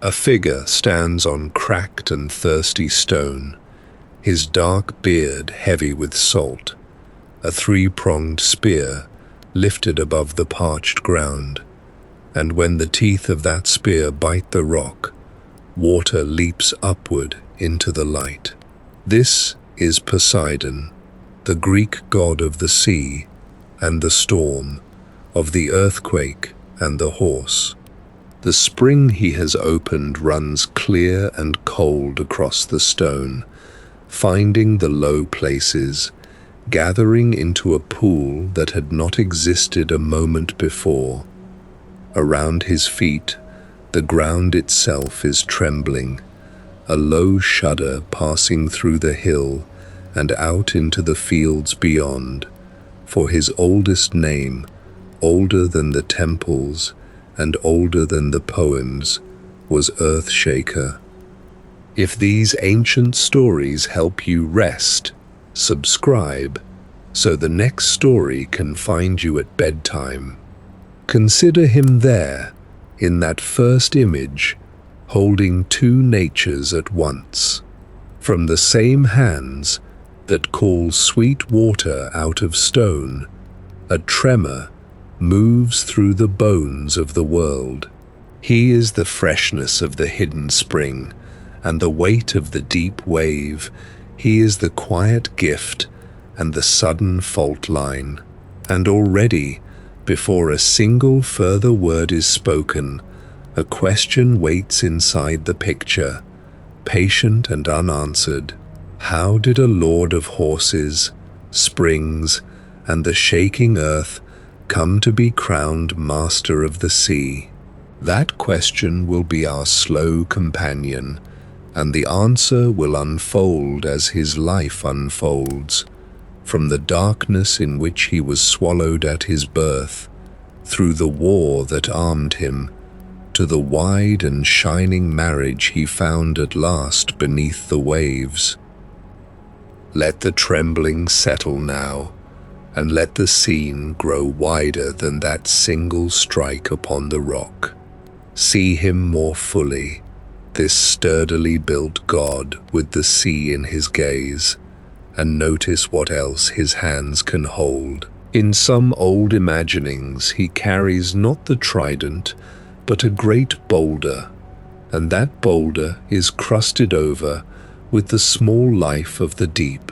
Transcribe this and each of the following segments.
A figure stands on cracked and thirsty stone, his dark beard heavy with salt, a three-pronged spear lifted above the parched ground, and when the teeth of that spear bite the rock, water leaps upward into the light. This is Poseidon, the Greek god of the sea and the storm, of the earthquake and the horse. The spring he has opened runs clear and cold across the stone, finding the low places, gathering into a pool that had not existed a moment before. Around his feet, the ground itself is trembling, a low shudder passing through the hill and out into the fields beyond, for his oldest name, older than the temples and older than the poems, was Earthshaker. If these ancient stories help you rest, subscribe so the next story can find you at bedtime. Consider him there, in that first image, holding two natures at once. From the same hands that call sweet water out of stone, a tremor moves through the bones of the world. He is the freshness of the hidden spring and the weight of the deep wave. He is the quiet gift and the sudden fault line. And already, before a single further word is spoken, a question waits inside the picture, patient and unanswered. How did a lord of horses, springs, and the shaking earth come to be crowned master of the sea? That question will be our slow companion, and the answer will unfold as his life unfolds, from the darkness in which he was swallowed at his birth, through the war that armed him, to the wide and shining marriage he found at last beneath the waves. Let the trembling settle now, and let the scene grow wider than that single strike upon the rock. See him more fully, this sturdily built god with the sea in his gaze, and notice what else his hands can hold. In some old imaginings he carries not the trident, but a great boulder, and that boulder is crusted over with the small life of the deep.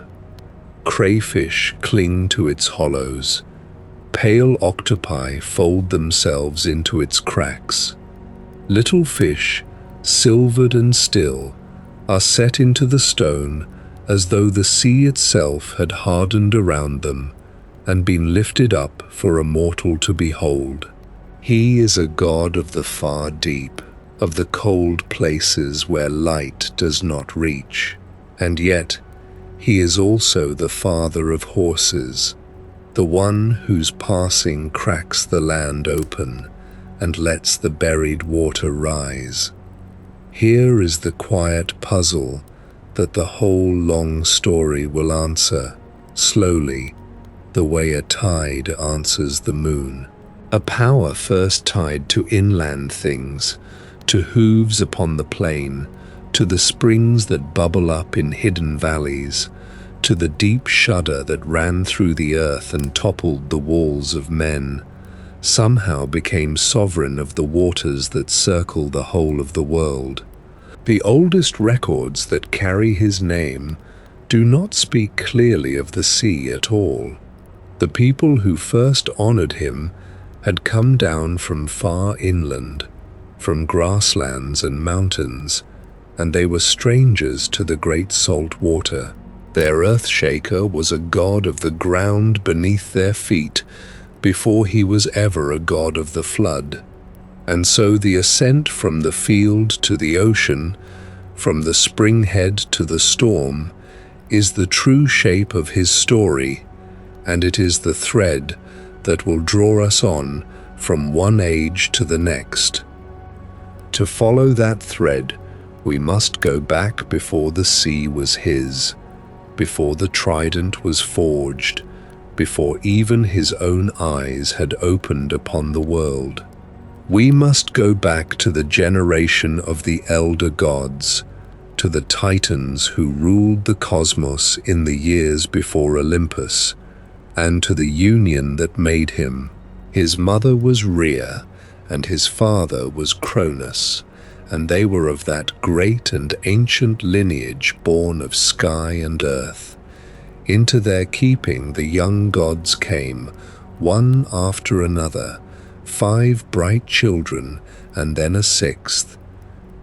Crayfish cling to its hollows, pale octopi fold themselves into its cracks. Little fish, silvered and still, are set into the stone as though the sea itself had hardened around them and been lifted up for a mortal to behold. He is a god of the far deep, of the cold places where light does not reach, and yet he is also the father of horses, the one whose passing cracks the land open and lets the buried water rise. Here is the quiet puzzle that the whole long story will answer, slowly, the way a tide answers the moon. A power first tied to inland things, to hooves upon the plain, to the springs that bubble up in hidden valleys, to the deep shudder that ran through the earth and toppled the walls of men, somehow became sovereign of the waters that circle the whole of the world. The oldest records that carry his name do not speak clearly of the sea at all. The people who first honored him had come down from far inland, from grasslands and mountains, and they were strangers to the great salt water. Their Earthshaker was a god of the ground beneath their feet before he was ever a god of the flood. And so the ascent from the field to the ocean, from the springhead to the storm, is the true shape of his story, and it is the thread that will draw us on from one age to the next. To follow that thread, we must go back before the sea was his, before the trident was forged, before even his own eyes had opened upon the world. We must go back to the generation of the elder gods, to the Titans who ruled the cosmos in the years before Olympus, and to the union that made him. His mother was Rhea, and his father was Cronus, and they were of that great and ancient lineage born of sky and earth. Into their keeping the young gods came, one after another, 5 bright children, and then a 6th.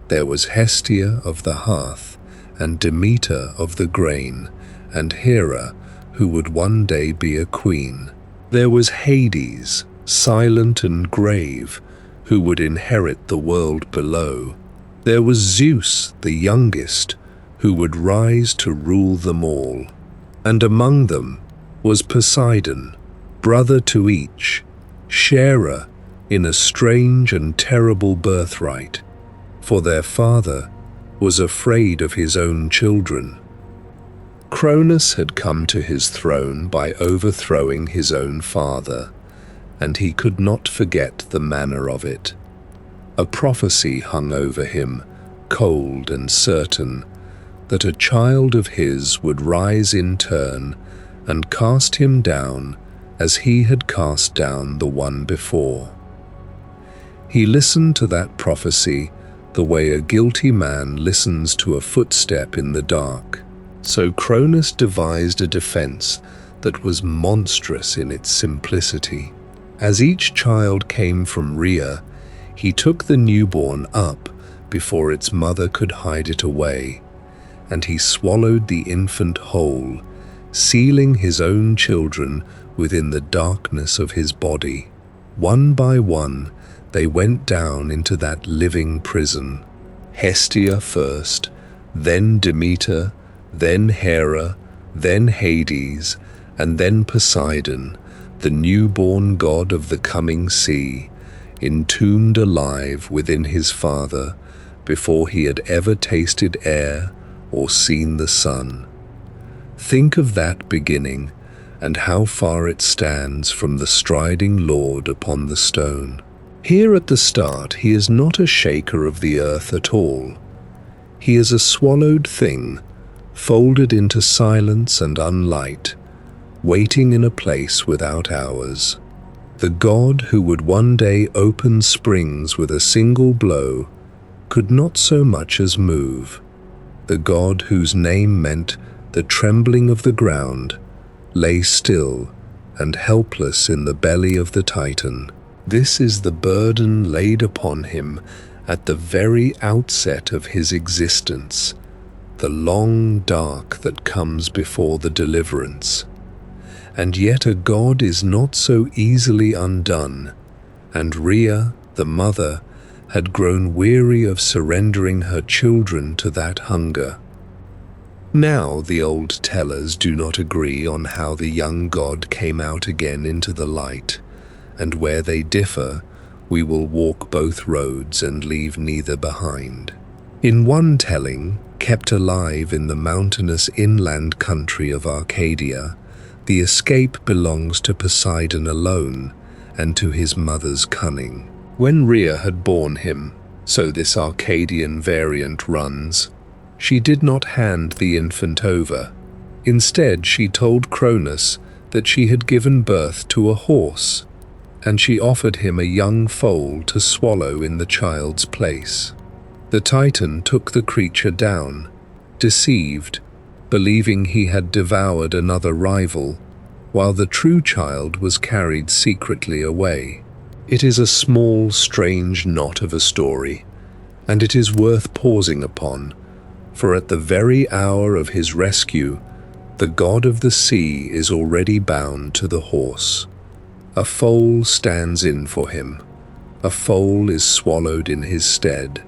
There was Hestia of the hearth, and Demeter of the grain, and Hera, who would one day be a queen. There was Hades, silent and grave, who would inherit the world below. There was Zeus, the youngest, who would rise to rule them all. And among them was Poseidon, brother to each, sharer in a strange and terrible birthright, for their father was afraid of his own children. Cronus had come to his throne by overthrowing his own father, and he could not forget the manner of it. A prophecy hung over him, cold and certain, that a child of his would rise in turn and cast him down as he had cast down the one before. He listened to that prophecy the way a guilty man listens to a footstep in the dark. So Cronus devised a defense that was monstrous in its simplicity. As each child came from Rhea, he took the newborn up before its mother could hide it away, and he swallowed the infant whole, sealing his own children within the darkness of his body. One by one, they went down into that living prison. Hestia first, then Demeter, then Hera, then Hades, and then Poseidon, the newborn god of the coming sea, entombed alive within his father before he had ever tasted air or seen the sun. Think of that beginning and how far it stands from the striding Lord upon the stone. Here at the start, he is not a shaker of the earth at all. He is a swallowed thing, folded into silence and unlight, waiting in a place without hours. The god who would one day open springs with a single blow could not so much as move. The god whose name meant the trembling of the ground lay still and helpless in the belly of the Titan. This is the burden laid upon him at the very outset of his existence, the long dark that comes before the deliverance. And yet a god is not so easily undone, and Rhea, the mother, had grown weary of surrendering her children to that hunger. Now the old tellers do not agree on how the young god came out again into the light, and where they differ, we will walk both roads and leave neither behind. In one telling, kept alive in the mountainous inland country of Arcadia, the escape belongs to Poseidon alone and to his mother's cunning. When Rhea had borne him, so this Arcadian variant runs, she did not hand the infant over. Instead, she told Cronus that she had given birth to a horse, and she offered him a young foal to swallow in the child's place. The Titan took the creature down, deceived, believing he had devoured another rival, while the true child was carried secretly away. It is a small, strange knot of a story, and it is worth pausing upon, for at the very hour of his rescue, the god of the sea is already bound to the horse. A foal stands in for him. A foal is swallowed in his stead.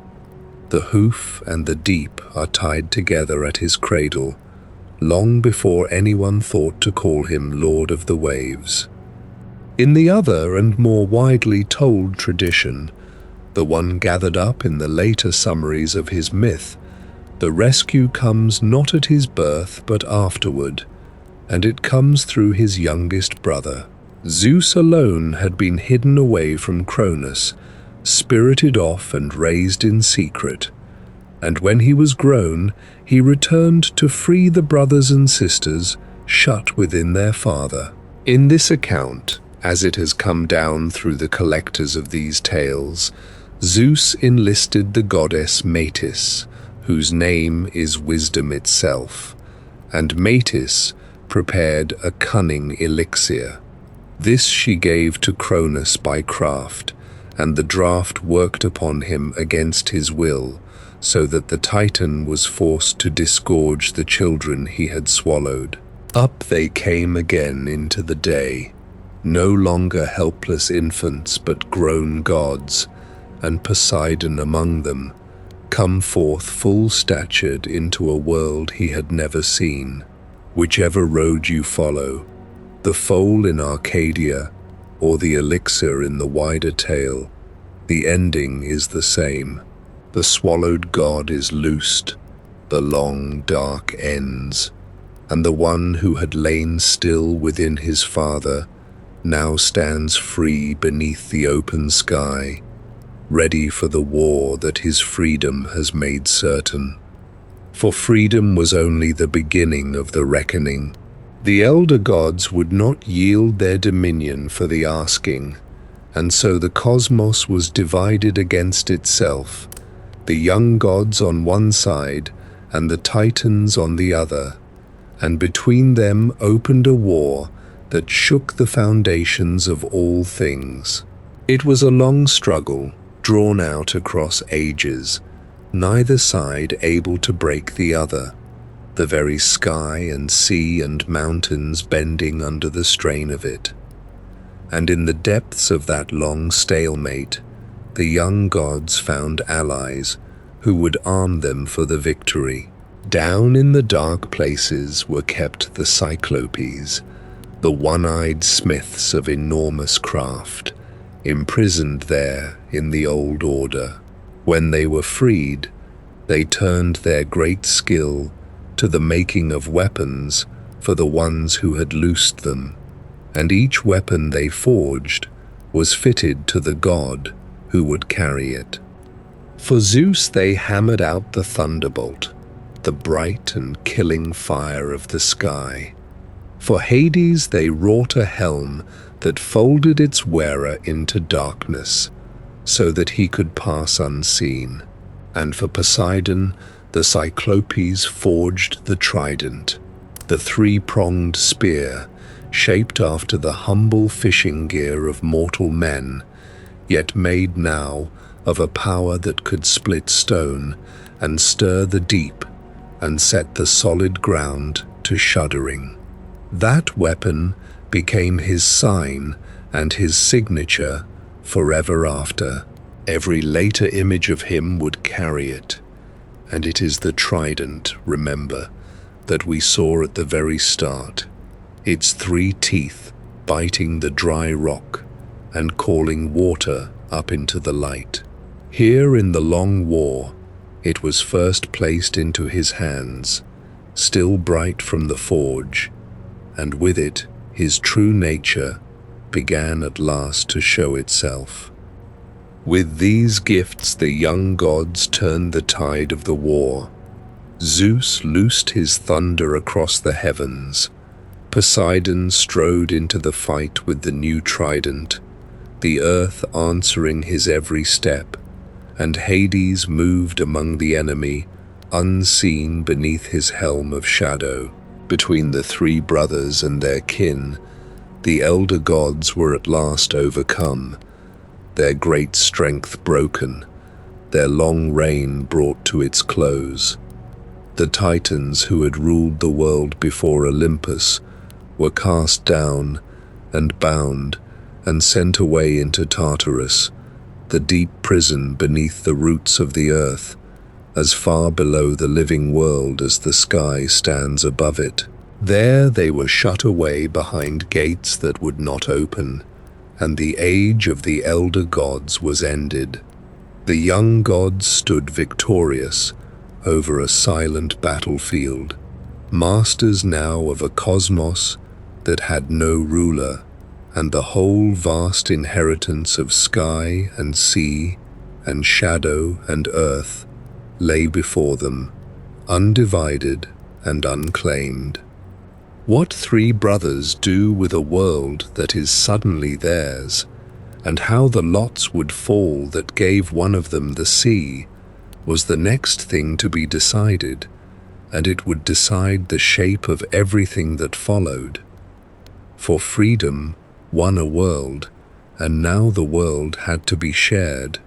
The hoof and the deep are tied together at his cradle, long before anyone thought to call him Lord of the Waves. In the other and more widely told tradition, the one gathered up in the later summaries of his myth, the rescue comes not at his birth but afterward, and it comes through his youngest brother. Zeus alone had been hidden away from Cronus, spirited off and raised in secret, and when he was grown, he returned to free the brothers and sisters shut within their father. In this account, as it has come down through the collectors of these tales, Zeus enlisted the goddess Metis, whose name is wisdom itself, and Metis prepared a cunning elixir. This she gave to Cronus by craft, and the draught worked upon him against his will, so that the Titan was forced to disgorge the children he had swallowed. Up they came again into the day, no longer helpless infants but grown gods, and Poseidon among them, come forth full-statured into a world he had never seen. Whichever road you follow, the Foal in Arcadia or the Elixir in the wider tale, the ending is the same. The swallowed god is loosed, the long dark ends, and the one who had lain still within his father now stands free beneath the open sky, ready for the war that his freedom has made certain. For freedom was only the beginning of the reckoning. The elder gods would not yield their dominion for the asking, and so the cosmos was divided against itself, the young gods on one side and the Titans on the other, and between them opened a war that shook the foundations of all things. It was a long struggle, drawn out across ages, neither side able to break the other, the very sky and sea and mountains bending under the strain of it. And in the depths of that long stalemate, the young gods found allies who would arm them for the victory. Down in the dark places were kept the Cyclopes, the one-eyed smiths of enormous craft, imprisoned there in the old order. When they were freed, they turned their great skill to the making of weapons for the ones who had loosed them, and each weapon they forged was fitted to the god who would carry it. For Zeus they hammered out the thunderbolt, the bright and killing fire of the sky. For Hades they wrought a helm that folded its wearer into darkness, so that he could pass unseen. And for Poseidon, the Cyclopes forged the Trident, the three-pronged spear, shaped after the humble fishing gear of mortal men, yet made now of a power that could split stone and stir the deep and set the solid ground to shuddering. That weapon became his sign and his signature forever after. Every later image of him would carry it, and it is the Trident, remember, that we saw at the very start, its 3 teeth biting the dry rock and calling water up into the light. Here in the long war, it was first placed into his hands, still bright from the forge, and with it his true nature began at last to show itself. With these gifts the young gods turned the tide of the war. Zeus loosed his thunder across the heavens. Poseidon strode into the fight with the new trident, the earth answering his every step, and Hades moved among the enemy, unseen beneath his helm of shadow. Between the 3 brothers and their kin, the elder gods were at last overcome, their great strength broken, their long reign brought to its close. The Titans who had ruled the world before Olympus were cast down and bound and sent away into Tartarus, the deep prison beneath the roots of the earth, as far below the living world as the sky stands above it. There they were shut away behind gates that would not open, and the age of the elder gods was ended. The young gods stood victorious over a silent battlefield, masters now of a cosmos that had no ruler and the whole vast inheritance of sky and sea and shadow and earth lay before them, undivided and unclaimed. What three brothers do with a world that is suddenly theirs, and how the lots would fall that gave one of them the sea, was the next thing to be decided, and it would decide the shape of everything that followed. For freedom won a world, and now the world had to be shared.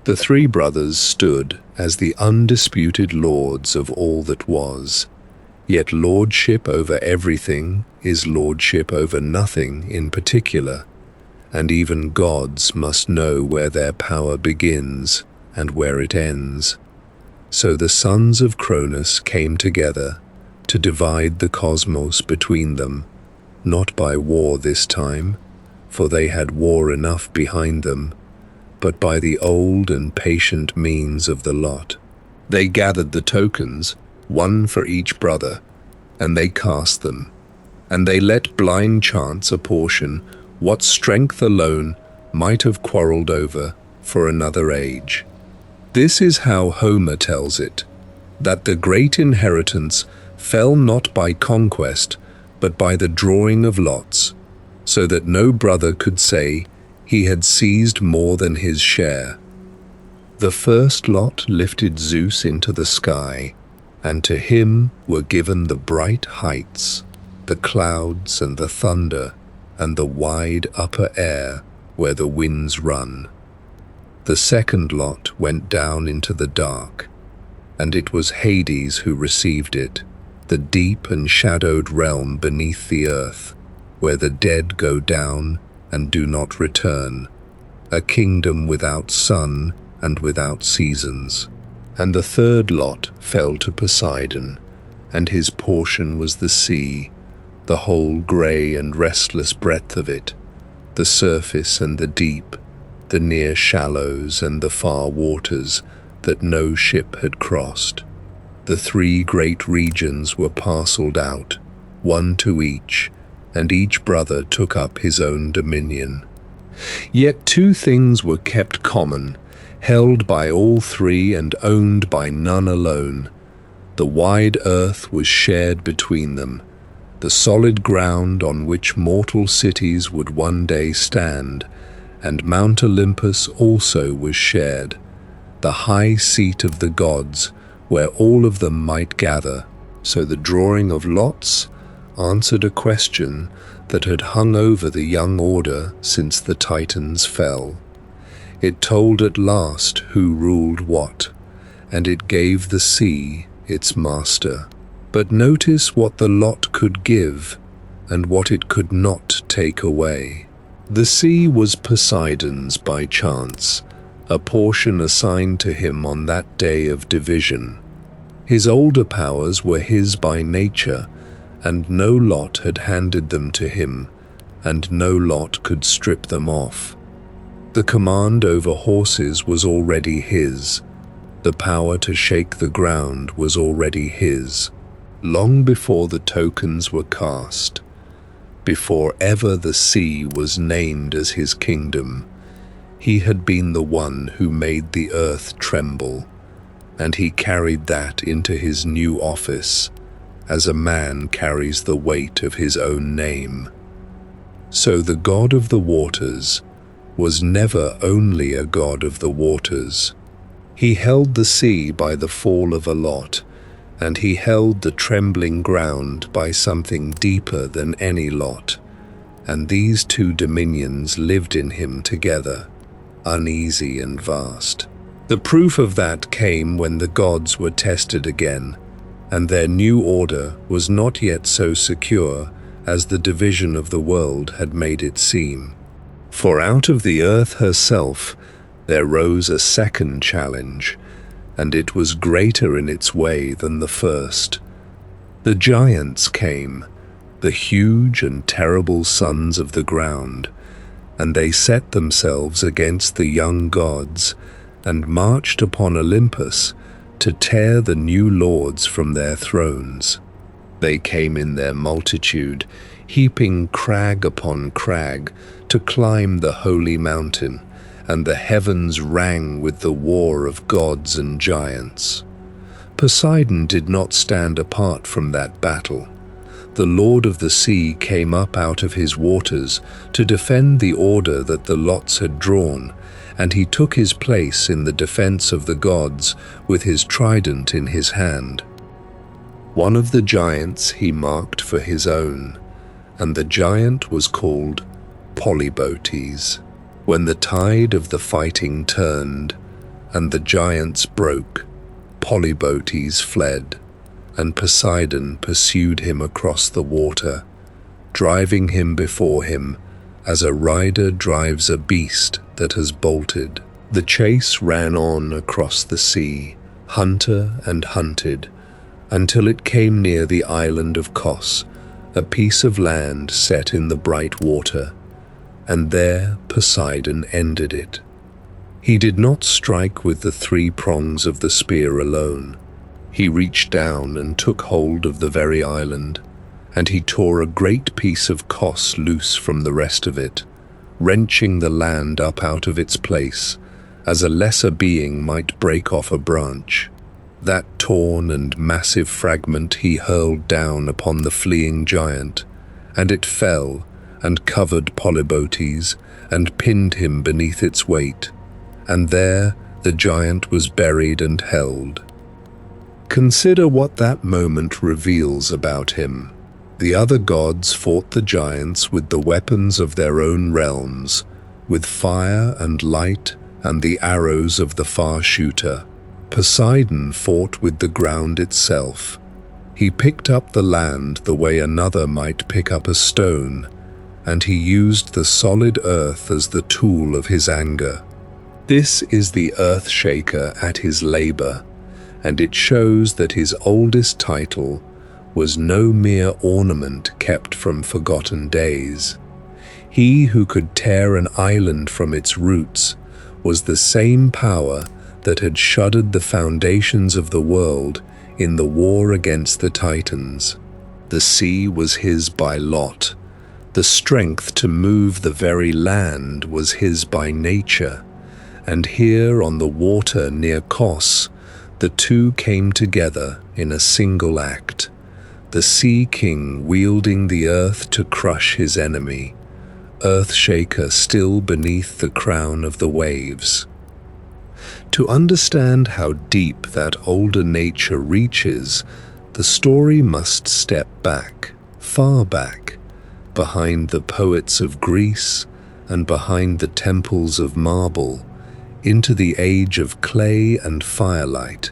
The three brothers stood as the undisputed lords of all that was. Yet lordship over everything is lordship over nothing in particular, and even gods must know where their power begins and where it ends. So the sons of Cronus came together to divide the cosmos between them, not by war this time, for they had war enough behind them, but by the old and patient means of the lot. They gathered the tokens, one for each brother, and they cast them, and they let blind chance apportion what strength alone might have quarreled over for another age. This is how Homer tells it, that the great inheritance fell not by conquest, but by the drawing of lots, so that no brother could say he had seized more than his share. The first lot lifted Zeus into the sky, and to him were given the bright heights, the clouds and the thunder, and the wide upper air where the winds run. The second lot went down into the dark, and it was Hades who received it, the deep and shadowed realm beneath the earth, where the dead go down and do not return, a kingdom without sun and without seasons. And the third lot fell to Poseidon, and his portion was the sea, the whole grey and restless breadth of it, the surface and the deep, the near shallows and the far waters that no ship had crossed. The three great regions were parcelled out, one to each, and each brother took up his own dominion. Yet two things were kept common, held by all three and owned by none alone. The wide earth was shared between them, the solid ground on which mortal cities would one day stand, and Mount Olympus also was shared, the high seat of the gods, where all of them might gather. So the drawing of lots answered a question that had hung over the young order since the Titans fell. It told at last who ruled what, and it gave the sea its master. But notice what the lot could give, and what it could not take away. The sea was Poseidon's by chance, a portion assigned to him on that day of division. His older powers were his by nature, and no lot had handed them to him, and no lot could strip them off. The command over horses was already his. The power to shake the ground was already his, long before the tokens were cast, before ever the sea was named as his kingdom. He had been the one who made the earth tremble, and he carried that into his new office, as a man carries the weight of his own name. So the god of the waters was never only a god of the waters. He held the sea by the fall of a lot, and he held the trembling ground by something deeper than any lot, and these two dominions lived in him together, uneasy and vast. The proof of that came when the gods were tested again, and their new order was not yet so secure as the division of the world had made it seem. For out of the earth herself there rose a second challenge, and it was greater in its way than the first. The giants came, the huge and terrible sons of the ground, and they set themselves against the young gods, and marched upon Olympus to tear the new lords from their thrones. They came in their multitude, heaping crag upon crag to climb the holy mountain, and the heavens rang with the war of gods and giants. Poseidon did not stand apart from that battle. The Lord of the Sea came up out of his waters to defend the order that the lots had drawn, and he took his place in the defense of the gods with his trident in his hand. One of the giants he marked for his own, and the giant was called Polybotes. When the tide of the fighting turned, and the giants broke, Polybotes fled, and Poseidon pursued him across the water, driving him before him as a rider drives a beast that has bolted. The chase ran on across the sea, hunter and hunted, until it came near the island of Kos, a piece of land set in the bright water, and there Poseidon ended it. He did not strike with the 3 prongs of the spear alone. He reached down and took hold of the very island, and he tore a great piece of Kos loose from the rest of it, wrenching the land up out of its place, as a lesser being might break off a branch. That torn and massive fragment he hurled down upon the fleeing giant, and it fell and covered Polybotes and pinned him beneath its weight, and there the giant was buried and held. Consider what that moment reveals about him. The other gods fought the giants with the weapons of their own realms, with fire and light and the arrows of the far shooter. Poseidon fought with the ground itself. He picked up the land the way another might pick up a stone, and he used the solid earth as the tool of his anger. This is the earth shaker at his labor, and it shows that his oldest title was no mere ornament kept from forgotten days. He who could tear an island from its roots was the same power that had shuddered the foundations of the world in the war against the Titans. The sea was his by lot. The strength to move the very land was his by nature, and here on the water near Kos, the two came together in a single act, the Sea King wielding the earth to crush his enemy, Earthshaker still beneath the crown of the waves. To understand how deep that older nature reaches, the story must step back, far back, behind the poets of Greece and behind the temples of marble, into the age of clay and firelight,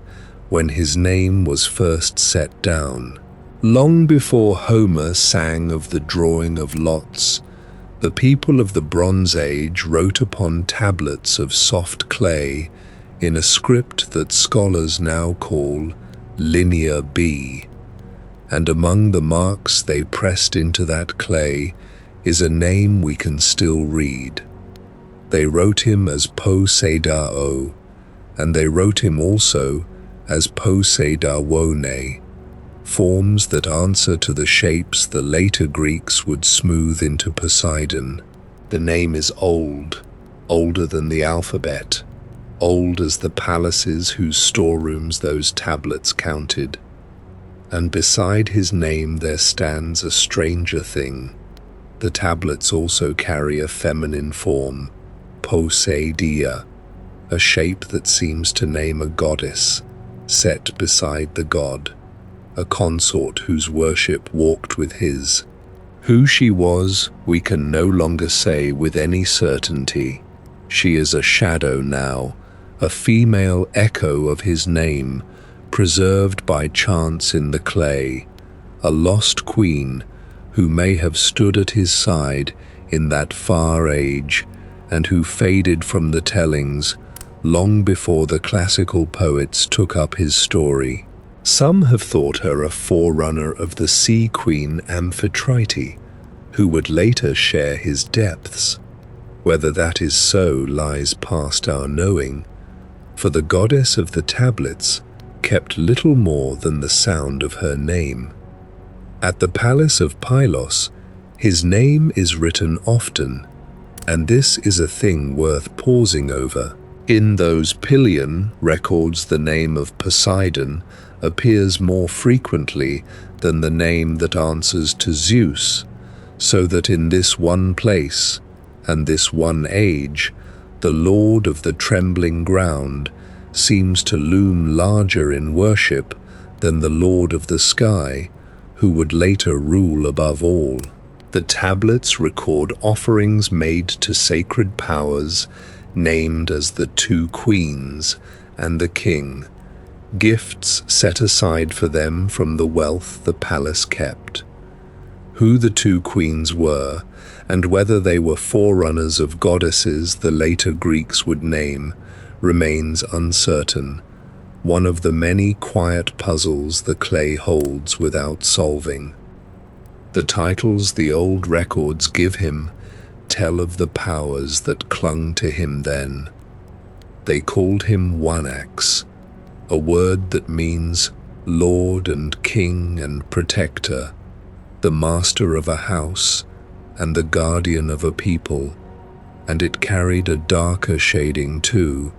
when his name was first set down. Long before Homer sang of the drawing of lots, the people of the Bronze Age wrote upon tablets of soft clay in a script that scholars now call Linear B. And among the marks they pressed into that clay is a name we can still read. They wrote him as Poseidon, and they wrote him also as Poseidawone, forms that answer to the shapes the later Greeks would smooth into Poseidon. The name is old, older than the alphabet, old as the palaces whose storerooms those tablets counted. And beside his name there stands a stranger thing. The tablets also carry a feminine form, Poseidia, a shape that seems to name a goddess, set beside the god, a consort whose worship walked with his. Who she was, we can no longer say with any certainty. She is a shadow now, a female echo of his name, preserved by chance in the clay, a lost queen who may have stood at his side in that far age and who faded from the tellings long before the classical poets took up his story. Some have thought her a forerunner of the sea queen Amphitrite, who would later share his depths. Whether that is so lies past our knowing, for the goddess of the tablets kept little more than the sound of her name. At the palace of Pylos, His name is written often, and this is a thing worth pausing over. In those Pylian records, the name of Poseidon appears more frequently than the name that answers to Zeus, so that in this one place and this one age, the Lord of the trembling ground seems to loom larger in worship than the Lord of the sky, who would later rule above all. The tablets record offerings made to sacred powers named as the two queens and the king, gifts set aside for them from the wealth the palace kept. Who the two queens were, and whether they were forerunners of goddesses the later Greeks would name, remains uncertain, one of the many quiet puzzles the clay holds without solving. The titles the old records give him tell of the powers that clung to him then. They called him Wanax, a word that means lord and king and protector, the master of a house and the guardian of a people, and it carried a darker shading too,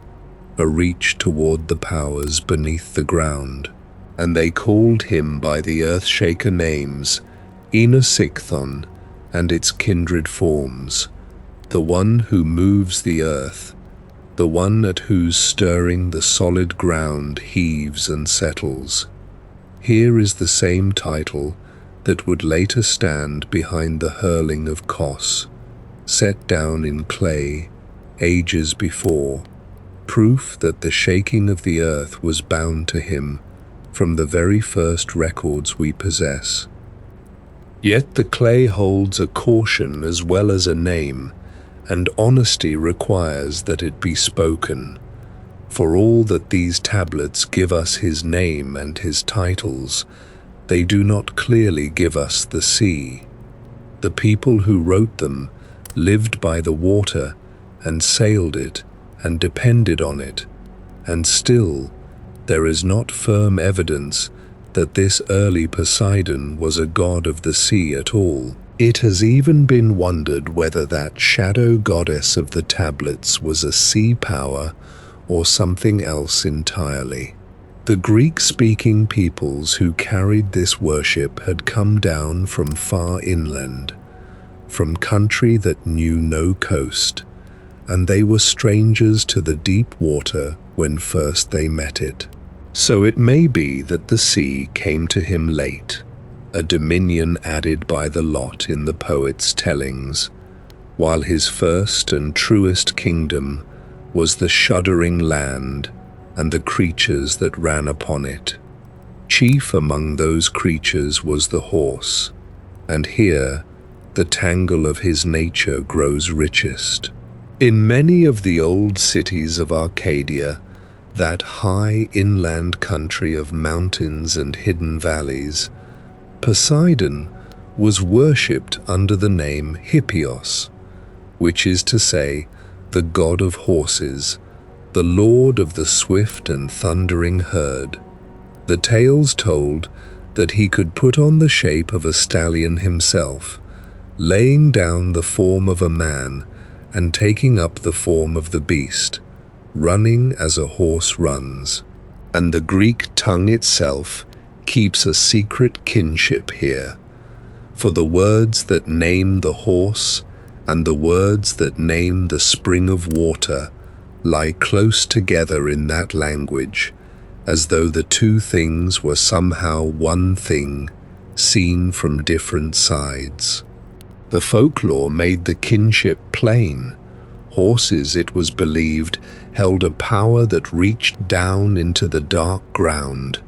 a reach toward the powers beneath the ground. And they called him by the earth-shaker names Enosichthon and its kindred forms, the one who moves the earth, the one at whose stirring the solid ground heaves and settles. Here is the same title that would later stand behind the hurling of Kos, set down in clay ages before, proof that the shaking of the earth was bound to him from the very first records we possess. Yet the clay holds a caution as well as a name, and honesty requires that it be spoken. For all that these tablets give us his name and his titles, they do not clearly give us the sea. The people who wrote them lived by the water and sailed it and depended on it, and still there is not firm evidence that this early Poseidon was a god of the sea at all. It has even been wondered whether that shadow goddess of the tablets was a sea power or something else entirely. The Greek-speaking peoples who carried this worship had come down from far inland, from country that knew no coast, and they were strangers to the deep water when first they met it. So it may be that the sea came to him late, a dominion added by the lot in the poet's tellings, while his first and truest kingdom was the shuddering land and the creatures that ran upon it. Chief among those creatures was the horse, and here the tangle of his nature grows richest. In many of the old cities of Arcadia, that high inland country of mountains and hidden valleys, Poseidon was worshipped under the name Hippios, which is to say, the god of horses, the lord of the swift and thundering herd. The tales told that he could put on the shape of a stallion himself, laying down the form of a man and taking up the form of the beast, running as a horse runs. And the Greek tongue itself keeps a secret kinship here, for the words that name the horse and the words that name the spring of water lie close together in that language, as though the two things were somehow one thing, seen from different sides. The folklore made the kinship plain. Horses, it was believed, held a power that reached down into the dark ground,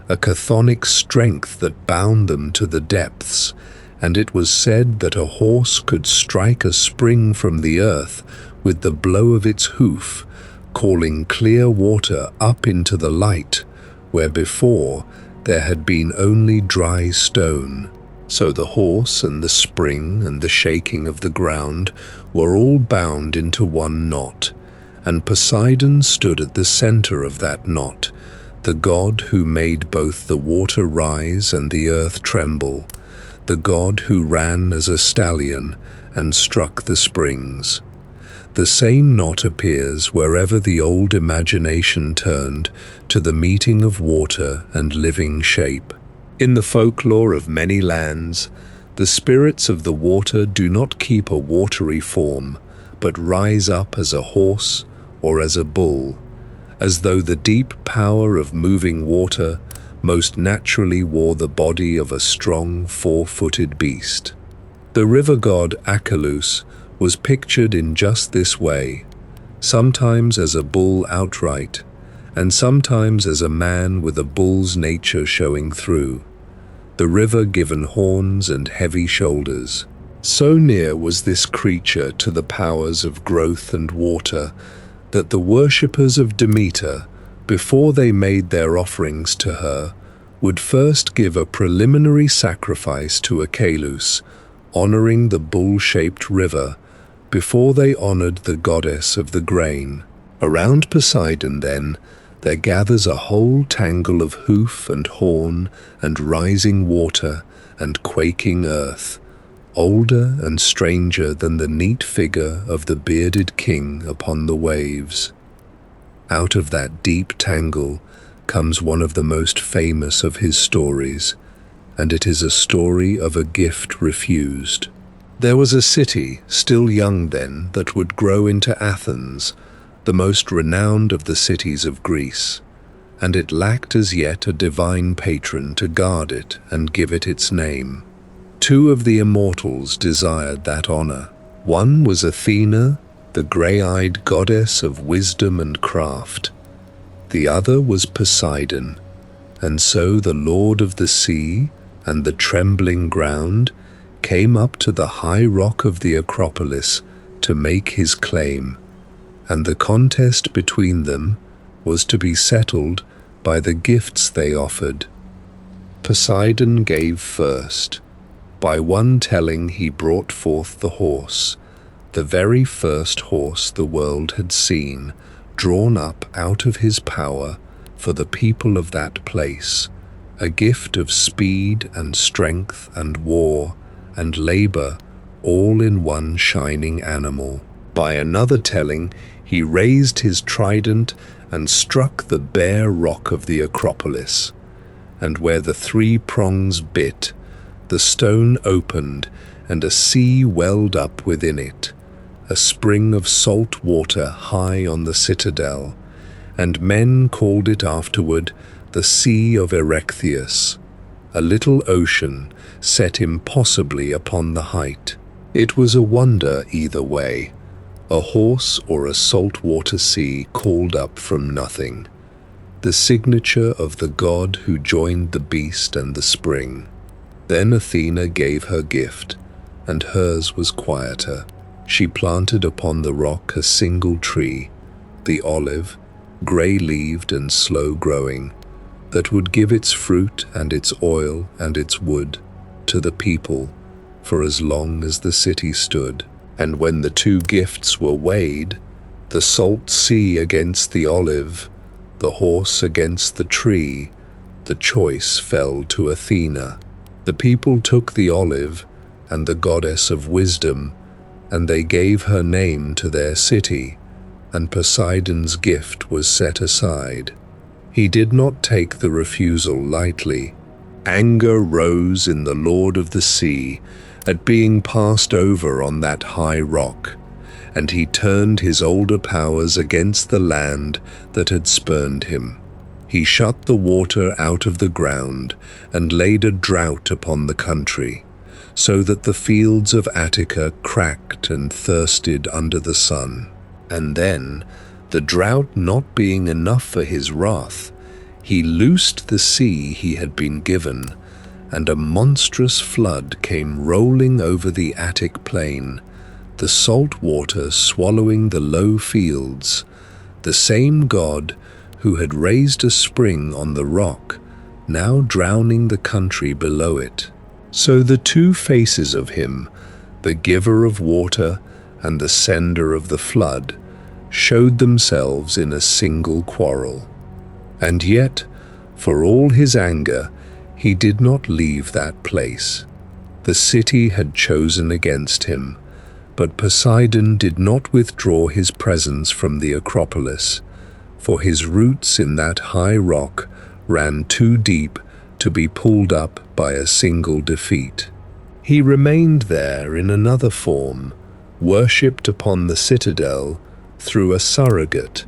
a chthonic strength that bound them to the depths, and it was said that a horse could strike a spring from the earth with the blow of its hoof, calling clear water up into the light, where before there had been only dry stone. So the horse and the spring and the shaking of the ground were all bound into one knot, and Poseidon stood at the center of that knot, the god who made both the water rise and the earth tremble, the god who ran as a stallion and struck the springs. The same knot appears wherever the old imagination turned to the meeting of water and living shape. In the folklore of many lands, the spirits of the water do not keep a watery form, but rise up as a horse or as a bull, as though the deep power of moving water most naturally wore the body of a strong four-footed beast. The river god Achelous was pictured in just this way, sometimes as a bull outright, and sometimes as a man with a bull's nature showing through, the river given horns and heavy shoulders. So near was this creature to the powers of growth and water that the worshippers of Demeter, before they made their offerings to her, would first give a preliminary sacrifice to Achelous, honoring the bull-shaped river, before they honored the goddess of the grain. Around Poseidon, then, there gathers a whole tangle of hoof and horn and rising water and quaking earth, older and stranger than the neat figure of the bearded king upon the waves. Out of that deep tangle comes one of the most famous of his stories, and it is a story of a gift refused. There was a city, still young then, that would grow into Athens, the most renowned of the cities of Greece, and it lacked as yet a divine patron to guard it and give it its name. Two of the immortals desired that honor. One was Athena, the grey-eyed goddess of wisdom and craft. The other was Poseidon, and so the lord of the sea and the trembling ground came up to the high rock of the Acropolis to make his claim, and the contest between them was to be settled by the gifts they offered. Poseidon gave first. By one telling he brought forth the horse, the very first horse the world had seen, drawn up out of his power for the people of that place, a gift of speed and strength and war and labor, all in one shining animal. By another telling, he raised his trident and struck the bare rock of the Acropolis, and where the three prongs bit, the stone opened, and a sea welled up within it, a spring of salt water high on the citadel, and men called it afterward the Sea of Erechtheus, a little ocean set impossibly upon the height. It was a wonder either way, a horse or a salt-water sea called up from nothing, the signature of the god who joined the beast and the spring. Then Athena gave her gift, and hers was quieter. She planted upon the rock a single tree, the olive, grey-leaved and slow-growing, that would give its fruit and its oil and its wood to the people for as long as the city stood. And when the two gifts were weighed, the salt sea against the olive, the horse against the tree, the choice fell to Athena. The people took the olive and the goddess of wisdom, and they gave her name to their city, and Poseidon's gift was set aside. He did not take the refusal lightly. Anger rose in the Lord of the Sea at being passed over on that high rock, and he turned his older powers against the land that had spurned him. He shut the water out of the ground and laid a drought upon the country, so that the fields of Attica cracked and thirsted under the sun. And then, the drought not being enough for his wrath, he loosed the sea he had been given, and a monstrous flood came rolling over the Attic plain, the salt water swallowing the low fields. The same god who had raised a spring on the rock, now drowning the country below it. So the two faces of him, the giver of water and the sender of the flood, showed themselves in a single quarrel. And yet, for all his anger, he did not leave that place. The city had chosen against him, but Poseidon did not withdraw his presence from the Acropolis, for his roots in that high rock ran too deep to be pulled up by a single defeat. He remained there in another form, worshipped upon the citadel through a surrogate,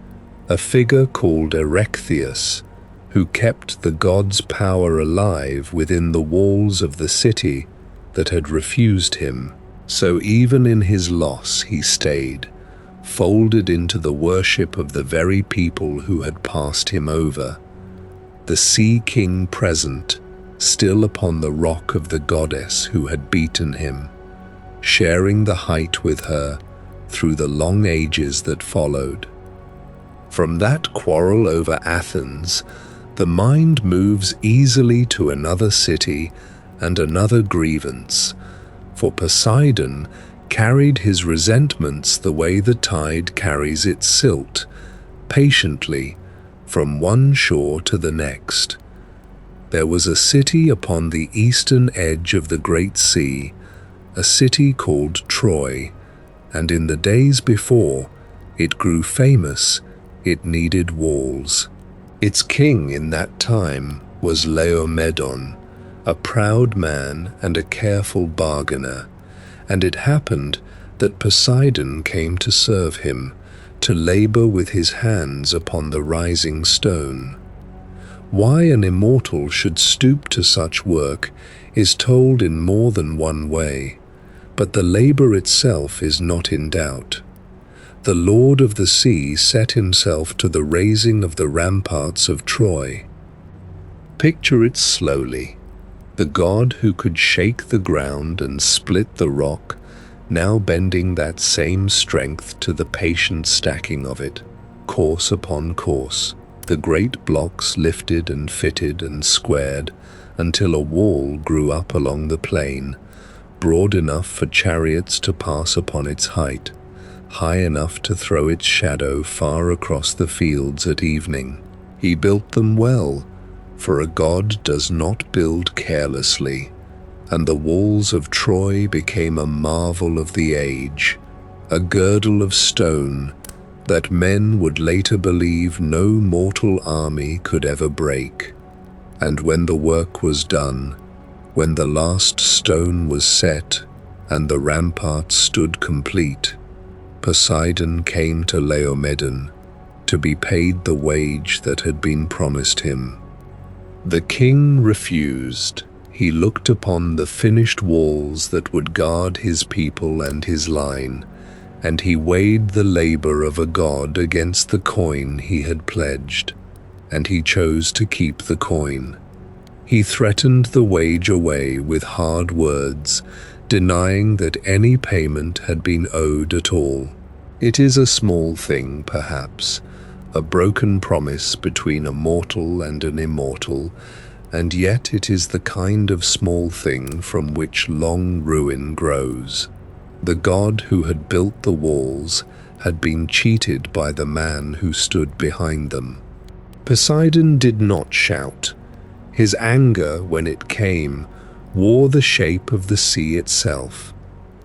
a figure called Erechtheus, who kept the god's power alive within the walls of the city that had refused him. So even in his loss he stayed, folded into the worship of the very people who had passed him over. The Sea King present, still upon the rock of the goddess who had beaten him, sharing the height with her through the long ages that followed. From that quarrel over Athens, the mind moves easily to another city and another grievance, for Poseidon carried his resentments the way the tide carries its silt, patiently, from one shore to the next. There was a city upon the eastern edge of the great sea, a city called Troy, and in the days before it grew famous, it needed walls. Its king in that time was Laomedon, a proud man and a careful bargainer, and it happened that Poseidon came to serve him, to labor with his hands upon the rising stone. Why an immortal should stoop to such work is told in more than one way, but the labor itself is not in doubt. The Lord of the Sea set himself to the raising of the ramparts of Troy. Picture it slowly. The god who could shake the ground and split the rock, now bending that same strength to the patient stacking of it, course upon course, the great blocks lifted and fitted and squared until a wall grew up along the plain, broad enough for chariots to pass upon its height, high enough to throw its shadow far across the fields at evening. He built them well, for a god does not build carelessly, and the walls of Troy became a marvel of the age, a girdle of stone that men would later believe no mortal army could ever break. And when the work was done, when the last stone was set and the ramparts stood complete, Poseidon came to Laomedon to be paid the wage that had been promised him. The king refused. He looked upon the finished walls that would guard his people and his line, and he weighed the labor of a god against the coin he had pledged, and he chose to keep the coin. He threatened the wage away with hard words, denying that any payment had been owed at all. It is a small thing, perhaps, a broken promise between a mortal and an immortal, and yet it is the kind of small thing from which long ruin grows. The god who had built the walls had been cheated by the man who stood behind them. Poseidon did not shout. His anger, when it came, wore the shape of the sea itself,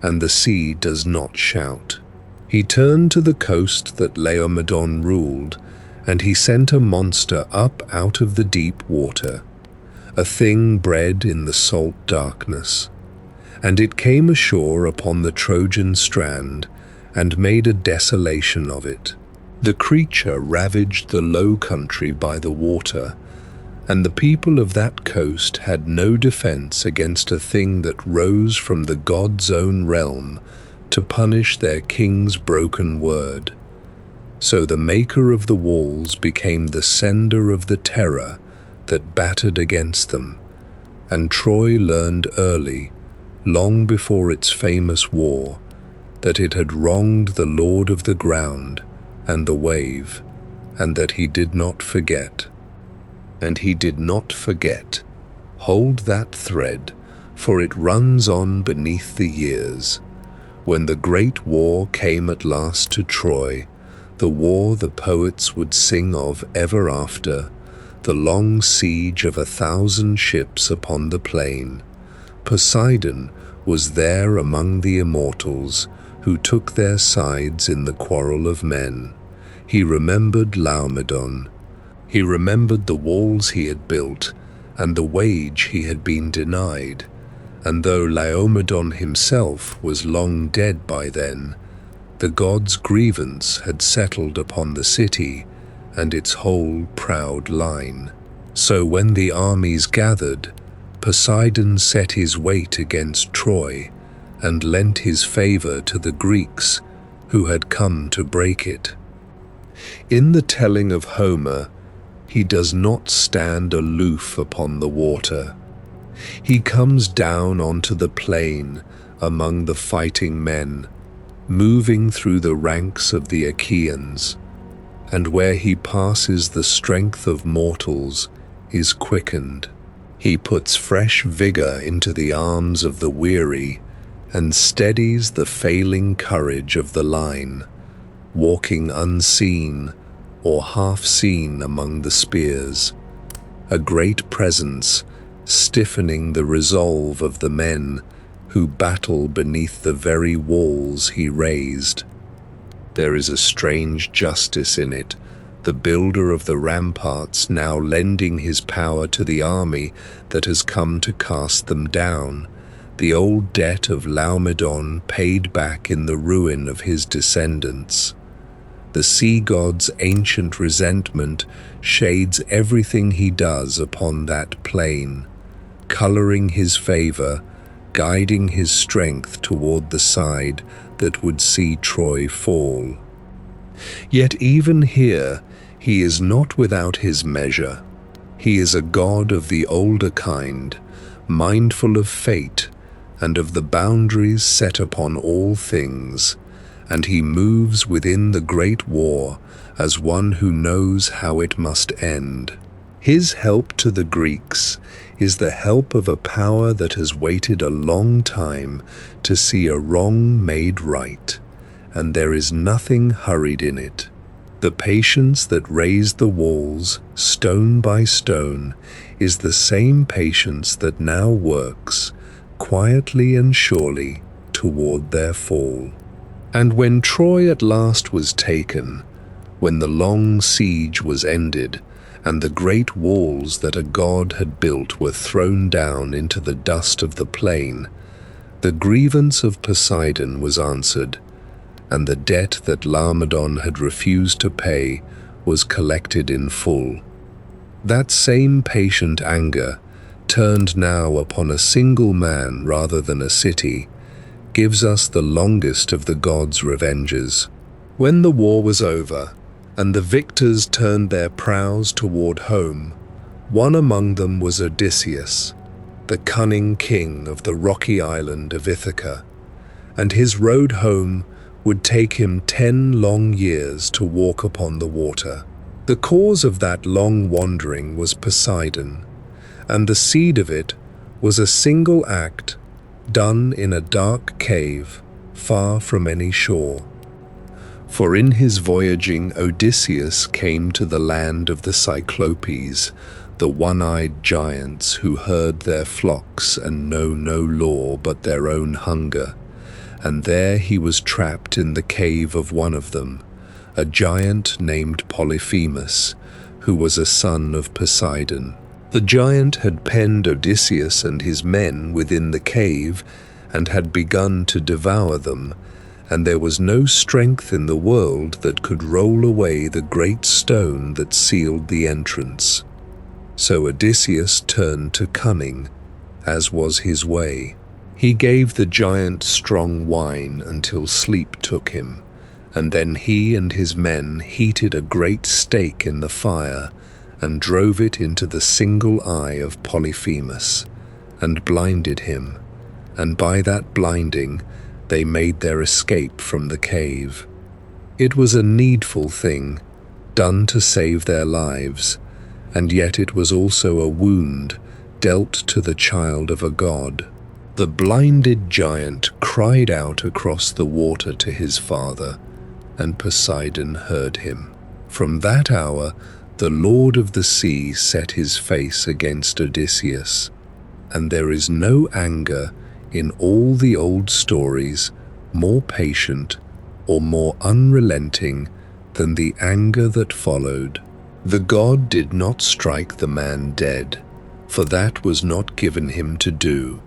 and the sea does not shout. He turned to the coast that Laomedon ruled, and he sent a monster up out of the deep water, a thing bred in the salt darkness. And it came ashore upon the Trojan strand, and made a desolation of it. The creature ravaged the low country by the water, and the people of that coast had no defense against a thing that rose from the god's own realm to punish their king's broken word. So the maker of the walls became the sender of the terror that battered against them, and Troy learned early, long before its famous war, that it had wronged the lord of the ground and the wave, and that he did not forget. And he did not forget. Hold that thread, for it runs on beneath the years. When the great war came at last to Troy, the war the poets would sing of ever after, the long siege of 1,000 ships upon the plain, Poseidon was there among the immortals who took their sides in the quarrel of men. He remembered Laomedon. He remembered the walls he had built and the wage he had been denied. And though Laomedon himself was long dead by then, the god's grievance had settled upon the city and its whole proud line. So when the armies gathered, Poseidon set his weight against Troy and lent his favor to the Greeks who had come to break it. In the telling of Homer, he does not stand aloof upon the water. He comes down onto the plain among the fighting men, moving through the ranks of the Achaeans, and where he passes the strength of mortals is quickened. He puts fresh vigor into the arms of the weary and steadies the failing courage of the line, walking unseen or half-seen among the spears, a great presence stiffening the resolve of the men who battle beneath the very walls he raised. There is a strange justice in it, the builder of the ramparts now lending his power to the army that has come to cast them down, the old debt of Laomedon paid back in the ruin of his descendants. The sea god's ancient resentment shades everything he does upon that plain, coloring his favor, guiding his strength toward the side that would see Troy fall. Yet even here, he is not without his measure. He is a god of the older kind, mindful of fate and of the boundaries set upon all things, and he moves within the great war as one who knows how it must end. His help to the Greeks is the help of a power that has waited a long time to see a wrong made right, and there is nothing hurried in it. The patience that raised the walls, stone by stone, is the same patience that now works, quietly and surely, toward their fall. And when Troy at last was taken, when the long siege was ended, and the great walls that a god had built were thrown down into the dust of the plain, the grievance of Poseidon was answered, and the debt that Laomedon had refused to pay was collected in full. That same patient anger, turned now upon a single man rather than a city, gives us the longest of the gods' revenges. When the war was over, and the victors turned their prows toward home, one among them was Odysseus, the cunning king of the rocky island of Ithaca, and his road home would take him 10 long years to walk upon the water. The cause of that long wandering was Poseidon, and the seed of it was a single act done in a dark cave far from any shore. For in his voyaging Odysseus came to the land of the Cyclopes, the one-eyed giants who herd their flocks and know no law but their own hunger, and there he was trapped in the cave of one of them, a giant named Polyphemus, who was a son of Poseidon. The giant had penned Odysseus and his men within the cave and had begun to devour them, and there was no strength in the world that could roll away the great stone that sealed the entrance. So Odysseus turned to cunning, as was his way. He gave the giant strong wine until sleep took him, and then he and his men heated a great stake in the fire and drove it into the single eye of Polyphemus, and blinded him, and by that blinding they made their escape from the cave. It was a needful thing, done to save their lives, and yet it was also a wound dealt to the child of a god. The blinded giant cried out across the water to his father, and Poseidon heard him. From that hour, the Lord of the Sea set his face against Odysseus, and there is no anger in all the old stories, more patient or more unrelenting than the anger that followed. The god did not strike the man dead, for that was not given him to do,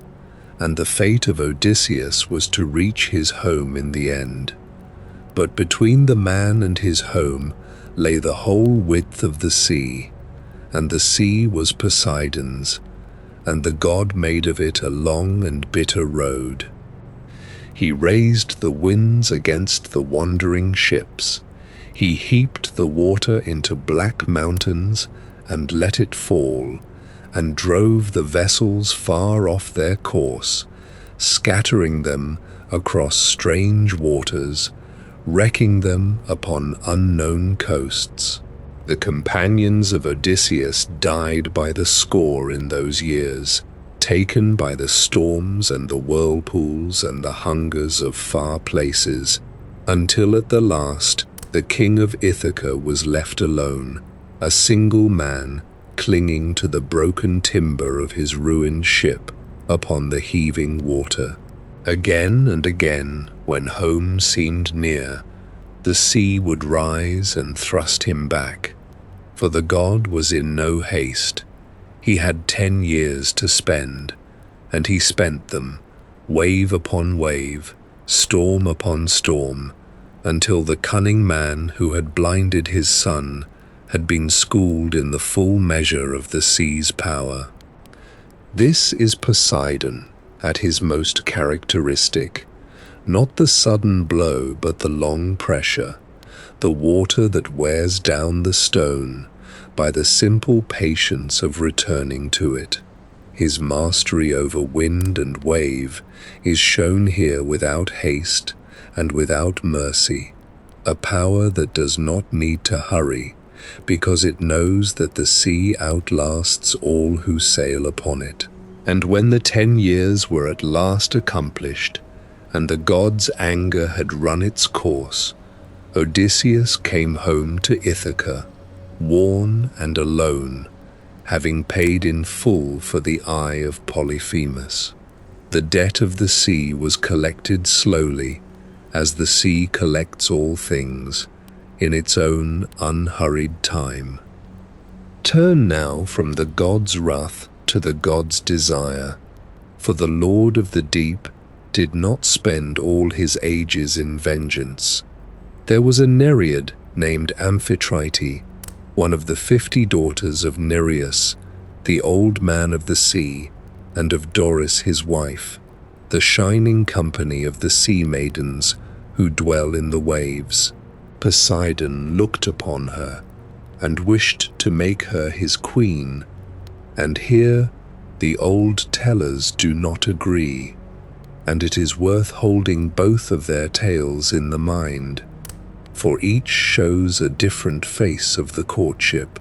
and the fate of Odysseus was to reach his home in the end. But between the man and his home lay the whole width of the sea, and the sea was Poseidon's, and the god made of it a long and bitter road. He raised the winds against the wandering ships. He heaped the water into black mountains and let it fall, and drove the vessels far off their course, scattering them across strange waters, wrecking them upon unknown coasts. The companions of Odysseus died by the score in those years, taken by the storms and the whirlpools and the hungers of far places, until at the last the king of Ithaca was left alone, a single man clinging to the broken timber of his ruined ship upon the heaving water. Again and again, when home seemed near, the sea would rise and thrust him back, for the god was in no haste. He had 10 years to spend, and he spent them, wave upon wave, storm upon storm, until the cunning man who had blinded his son had been schooled in the full measure of the sea's power. This is Poseidon at his most characteristic, not the sudden blow but the long pressure, the water that wears down the stone by the simple patience of returning to it. His mastery over wind and wave is shown here without haste and without mercy, a power that does not need to hurry, because it knows that the sea outlasts all who sail upon it. And when the 10 years were at last accomplished, and the god's anger had run its course, Odysseus came home to Ithaca, worn and alone, having paid in full for the eye of Polyphemus. The debt of the sea was collected slowly, as the sea collects all things, in its own unhurried time. Turn now from the god's wrath to the god's desire, for the Lord of the deep did not spend all his ages in vengeance. There was a Nereid named Amphitrite, one of the 50 daughters of Nereus, the old man of the sea, and of Doris his wife, the shining company of the sea maidens who dwell in the waves. Poseidon looked upon her and wished to make her his queen, and here the old tellers do not agree, and it is worth holding both of their tales in the mind, for each shows a different face of the courtship.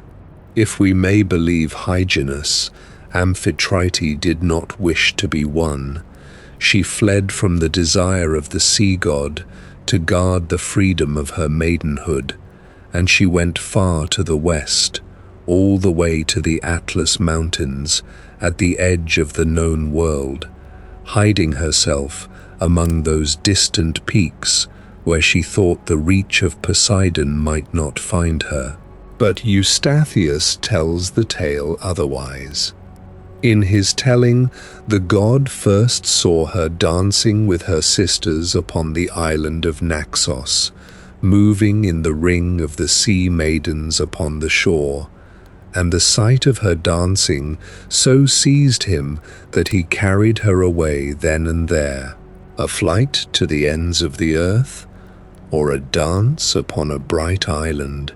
If we may believe Hyginus, Amphitrite did not wish to be won. She fled from the desire of the sea god to guard the freedom of her maidenhood, and she went far to the west, all the way to the Atlas Mountains at the edge of the known world, hiding herself among those distant peaks where she thought the reach of Poseidon might not find her. But Eustathius tells the tale otherwise. In his telling, the god first saw her dancing with her sisters upon the island of Naxos, moving in the ring of the sea maidens upon the shore, and the sight of her dancing so seized him that he carried her away then and there. A flight to the ends of the earth, or a dance upon a bright island,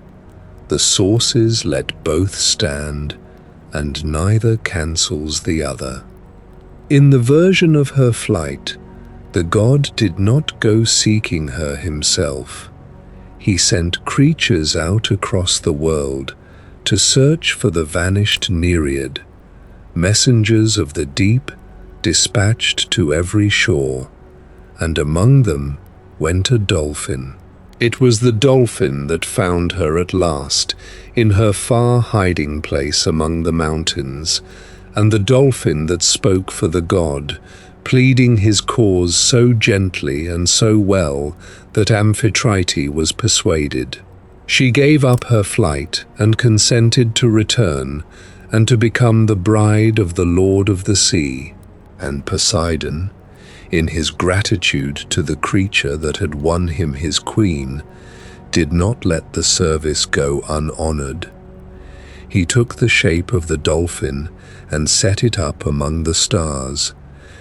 the sources let both stand, and neither cancels the other. In the version of her flight, the god did not go seeking her himself. He sent creatures out across the world to search for the vanished Nereid, messengers of the deep dispatched to every shore, and among them went a dolphin. It was the dolphin that found her at last, in her far hiding place among the mountains, and the dolphin that spoke for the god, pleading his cause so gently and so well that Amphitrite was persuaded. She gave up her flight and consented to return and to become the bride of the Lord of the Sea. And Poseidon, in his gratitude to the creature that had won him his queen, did not let the service go unhonored. He took the shape of the dolphin and set it up among the stars,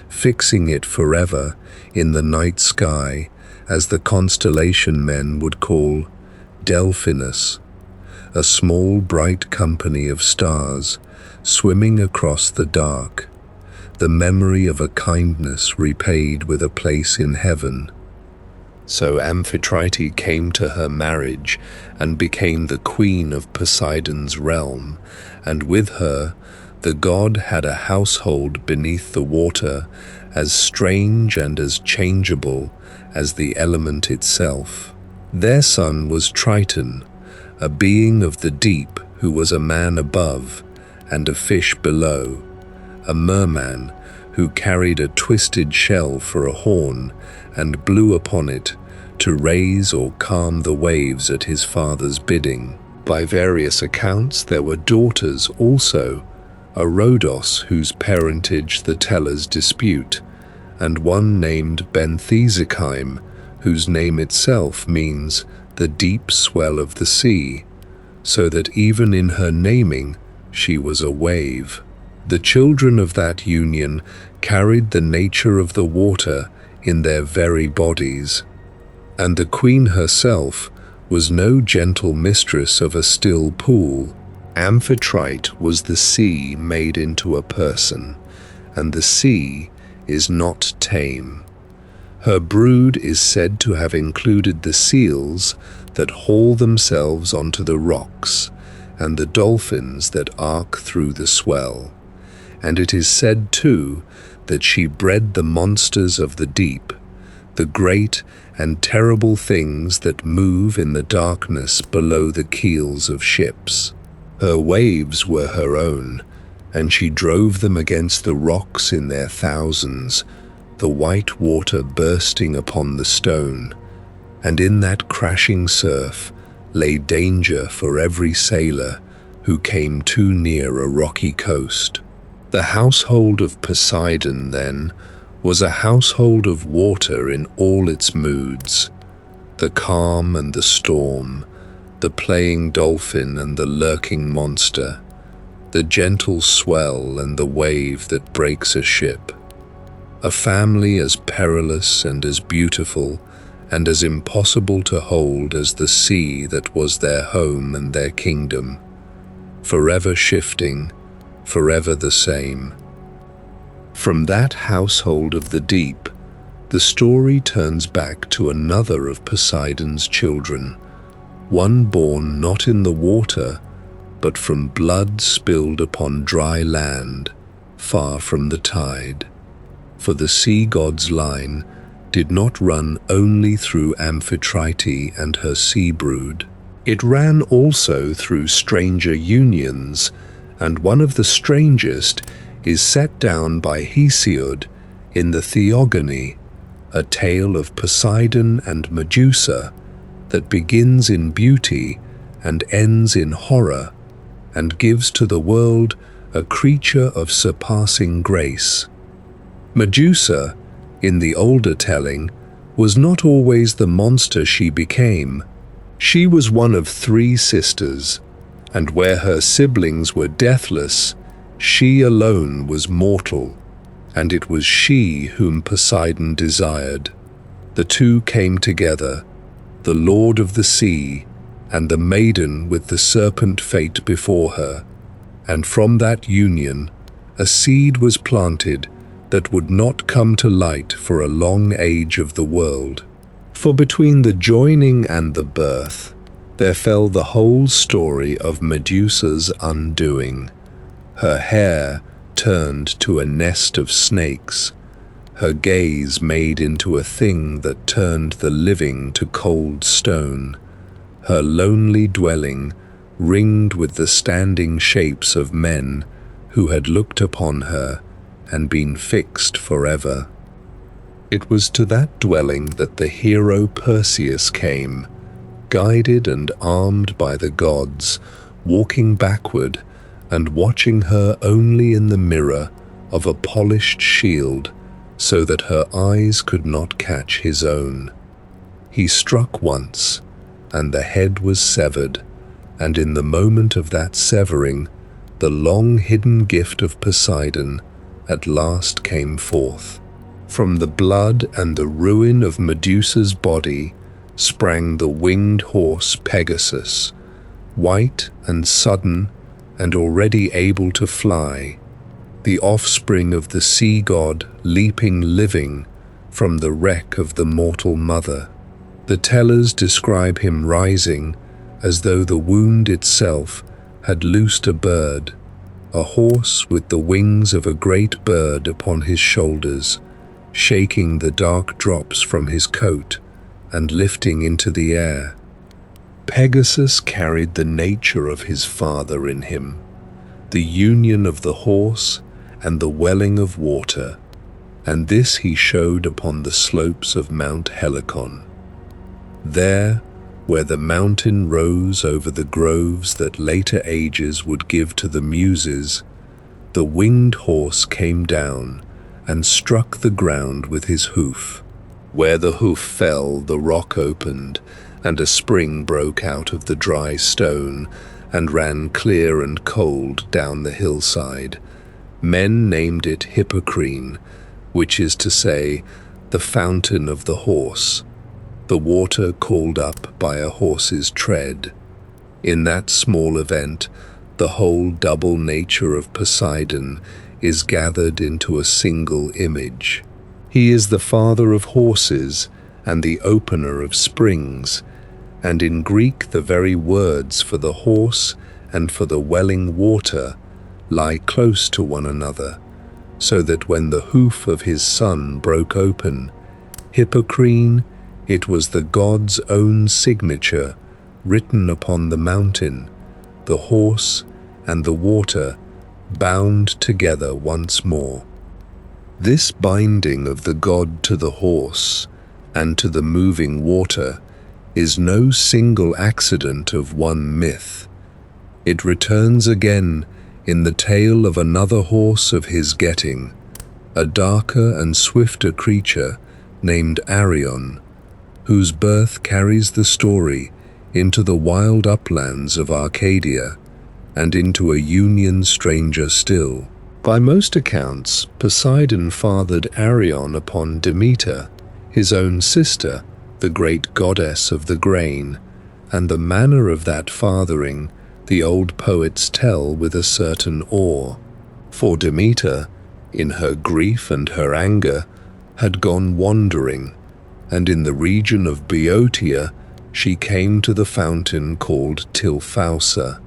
fixing it forever in the night sky as the constellation men would call Delphinus, a small bright company of stars swimming across the dark, the memory of a kindness repaid with a place in heaven. So Amphitrite came to her marriage and became the queen of Poseidon's realm, and with her the god had a household beneath the water as strange and as changeable as the element itself. Their son was Triton, a being of the deep who was a man above and a fish below, a merman who carried a twisted shell for a horn and blew upon it to raise or calm the waves at his father's bidding. By various accounts there were daughters also, a Rhodos whose parentage the tellers dispute, and one named Benthesichime, whose name itself means the deep swell of the sea, so that even in her naming she was a wave. The children of that union carried the nature of the water in their very bodies, and the queen herself was no gentle mistress of a still pool. Amphitrite was the sea made into a person, and the sea is not tame. Her brood is said to have included the seals that haul themselves onto the rocks, and the dolphins that arc through the swell. And it is said, too, that she bred the monsters of the deep, the great and terrible things that move in the darkness below the keels of ships. Her waves were her own, and she drove them against the rocks in their thousands, the white water bursting upon the stone, and in that crashing surf lay danger for every sailor who came too near a rocky coast. The household of Poseidon, then, was a household of water in all its moods, the calm and the storm, the playing dolphin and the lurking monster, the gentle swell and the wave that breaks a ship. A family as perilous and as beautiful and as impossible to hold as the sea that was their home and their kingdom, forever shifting, forever the same. From that household of the deep, the story turns back to another of Poseidon's children, one born not in the water, but from blood spilled upon dry land, far from the tide. For the sea god's line did not run only through Amphitrite and her sea brood. It ran also through stranger unions, and one of the strangest is set down by Hesiod in the Theogony, a tale of Poseidon and Medusa that begins in beauty and ends in horror, and gives to the world a creature of surpassing grace. Medusa, in the older telling, was not always the monster she became. She was one of 3 sisters, and where her siblings were deathless, she alone was mortal, and it was she whom Poseidon desired. The two came together, the Lord of the Sea and the maiden with the serpent fate before her, and from that union a seed was planted that would not come to light for a long age of the world. For between the joining and the birth, there fell the whole story of Medusa's undoing. Her hair turned to a nest of snakes, her gaze made into a thing that turned the living to cold stone, her lonely dwelling ringed with the standing shapes of men who had looked upon her and been fixed forever. It was to that dwelling that the hero Perseus came, guided and armed by the gods, walking backward and watching her only in the mirror of a polished shield so that her eyes could not catch his own. He struck once, and the head was severed, and in the moment of that severing, the long-hidden gift of Poseidon at last came forth. From the blood and the ruin of Medusa's body sprang the winged horse Pegasus, white and sudden and already able to fly, the offspring of the sea god leaping living from the wreck of the mortal mother. The tellers describe him rising as though the wound itself had loosed a bird, a horse with the wings of a great bird upon his shoulders, shaking the dark drops from his coat and lifting into the air. Pegasus carried the nature of his father in him, the union of the horse and the welling of water, and this he showed upon the slopes of Mount Helicon. There, where the mountain rose over the groves that later ages would give to the Muses, the winged horse came down and struck the ground with his hoof. Where the hoof fell, the rock opened, and a spring broke out of the dry stone and ran clear and cold down the hillside. Men named it Hippocrene, which is to say, the fountain of the horse, the water called up by a horse's tread. In that small event, the whole double nature of Poseidon is gathered into a single image. He is the father of horses and the opener of springs, and in Greek the very words for the horse and for the welling water lie close to one another, so that when the hoof of his son broke open, Hippocrene, it was the god's own signature written upon the mountain, the horse and the water bound together once more. This binding of the god to the horse and to the moving water is no single accident of one myth. It returns again in the tale of another horse of his getting, a darker and swifter creature named Arion, whose birth carries the story into the wild uplands of Arcadia and into a union stranger still. By most accounts, Poseidon fathered Arion upon Demeter, his own sister, the great goddess of the grain, and the manner of that fathering the old poets tell with a certain awe. For Demeter, in her grief and her anger, had gone wandering, and in the region of Boeotia she came to the fountain called Tilphausa,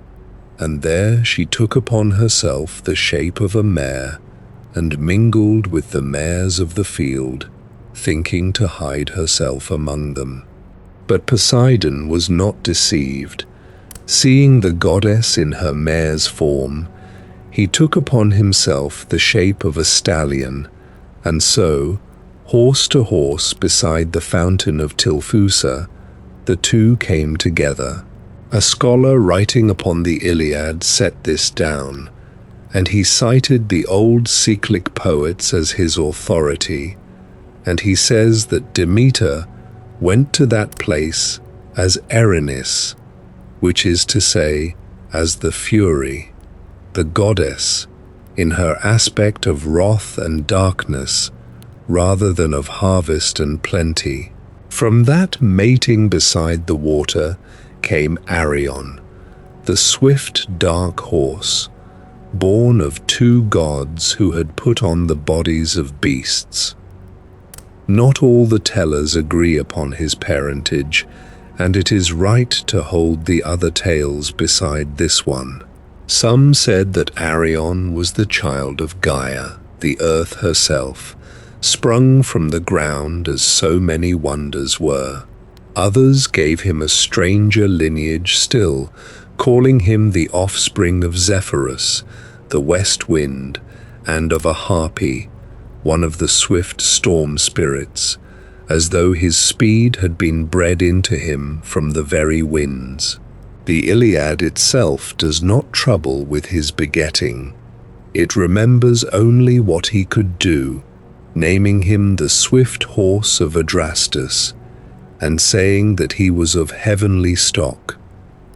and there she took upon herself the shape of a mare, and mingled with the mares of the field, thinking to hide herself among them. But Poseidon was not deceived. Seeing the goddess in her mare's form, he took upon himself the shape of a stallion, and so, horse to horse beside the fountain of Tilphusa, the two came together. A scholar writing upon the Iliad set this down, and he cited the old Cyclic poets as his authority, and he says that Demeter went to that place as Erinis, which is to say, as the Fury, the goddess, in her aspect of wrath and darkness, rather than of harvest and plenty. From that mating beside the water came Arion, the swift dark horse, born of two gods who had put on the bodies of beasts. Not all the tellers agree upon his parentage, and it is right to hold the other tales beside this one. Some said that Arion was the child of Gaia, the earth herself, sprung from the ground as so many wonders were. Others gave him a stranger lineage still, calling him the offspring of Zephyrus, the west wind, and of a harpy, one of the swift storm spirits, as though his speed had been bred into him from the very winds. The Iliad itself does not trouble with his begetting. It remembers only what he could do, naming him the swift horse of Adrastus, and saying that he was of heavenly stock,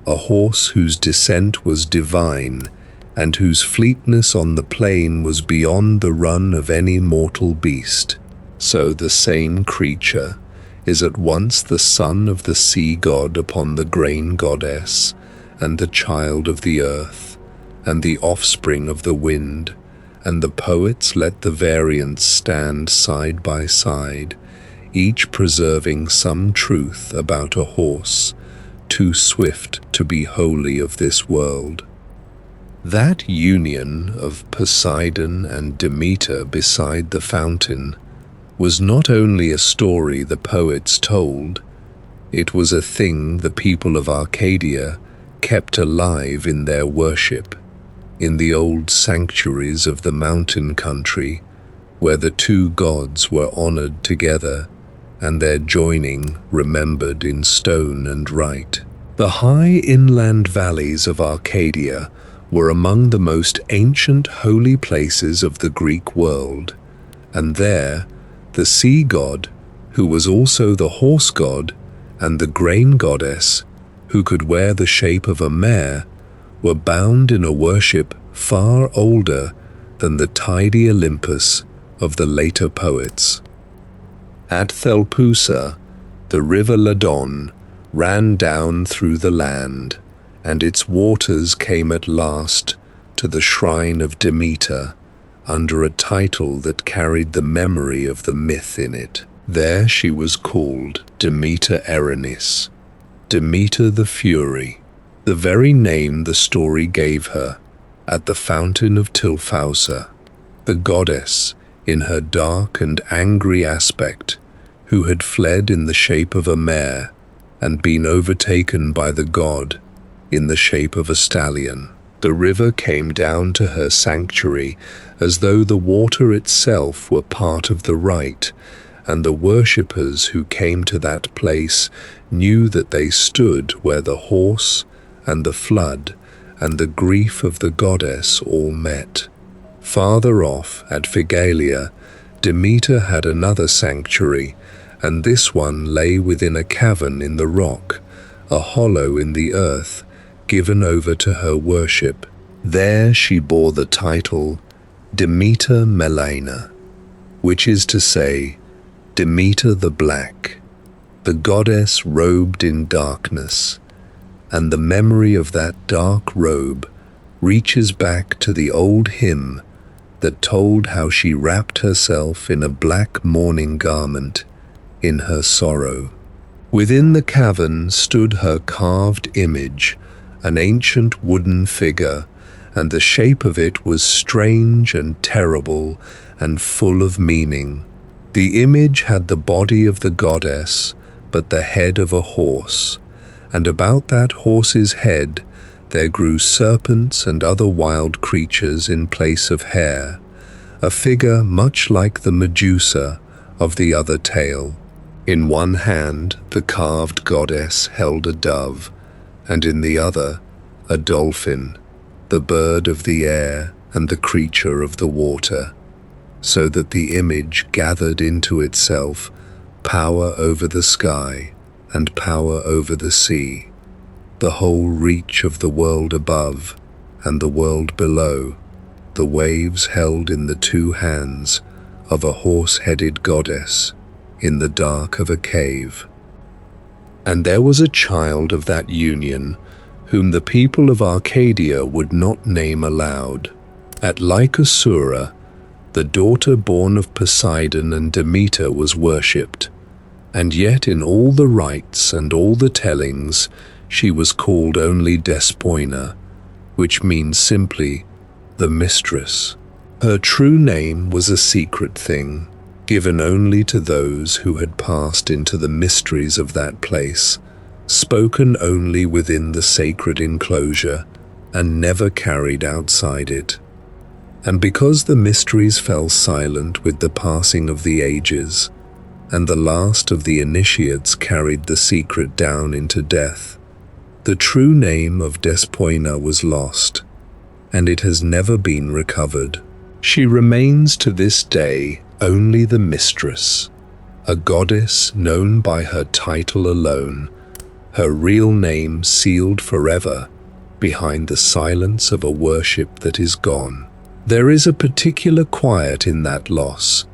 a horse whose descent was divine, and whose fleetness on the plain was beyond the run of any mortal beast. So the same creature is at once the son of the sea god upon the grain goddess, and the child of the earth, and the offspring of the wind, and the poets let the variants stand side by side, each preserving some truth about a horse, too swift to be wholly of this world. That union of Poseidon and Demeter beside the fountain was not only a story the poets told, it was a thing the people of Arcadia kept alive in their worship, in the old sanctuaries of the mountain country, where the two gods were honored together, and their joining remembered in stone and rite. The high inland valleys of Arcadia were among the most ancient holy places of the Greek world, and there the sea god, who was also the horse god, and the grain goddess, who could wear the shape of a mare, were bound in a worship far older than the tidy Olympus of the later poets. At Thelpusa, the river Ladon ran down through the land, and its waters came at last to the shrine of Demeter, under a title that carried the memory of the myth in it. There she was called Demeter Erinis, Demeter the Fury, the very name the story gave her, at the fountain of Tilphausa, the goddess, in her dark and angry aspect, who had fled in the shape of a mare and been overtaken by the god in the shape of a stallion. The river came down to her sanctuary as though the water itself were part of the rite, and the worshippers who came to that place knew that they stood where the horse and the flood and the grief of the goddess all met. Farther off, at Phigalia, Demeter had another sanctuary, and this one lay within a cavern in the rock, a hollow in the earth, given over to her worship. There she bore the title Demeter Melena, which is to say, Demeter the Black, the goddess robed in darkness, and the memory of that dark robe reaches back to the old hymn that told how she wrapped herself in a black mourning garment in her sorrow. Within the cavern stood her carved image, an ancient wooden figure, and the shape of it was strange and terrible and full of meaning. The image had the body of the goddess, but the head of a horse, and about that horse's head there grew serpents and other wild creatures in place of hair, a figure much like the Medusa of the other tale. In one hand the carved goddess held a dove, and in the other a dolphin, the bird of the air and the creature of the water, so that the image gathered into itself power over the sky and power over the sea, the whole reach of the world above and the world below, the waves held in the two hands of a horse-headed goddess in the dark of a cave. And there was a child of that union whom the people of Arcadia would not name aloud. At Lycosura, the daughter born of Poseidon and Demeter was worshipped, and yet in all the rites and all the tellings she was called only Despoina, which means simply the mistress. Her true name was a secret thing, given only to those who had passed into the mysteries of that place, spoken only within the sacred enclosure and never carried outside it. And because the mysteries fell silent with the passing of the ages, and the last of the initiates carried the secret down into death, the true name of Despoina was lost, and it has never been recovered. She remains to this day only the mistress, a goddess known by her title alone, her real name sealed forever behind the silence of a worship that is gone. There is a particular quiet in that loss,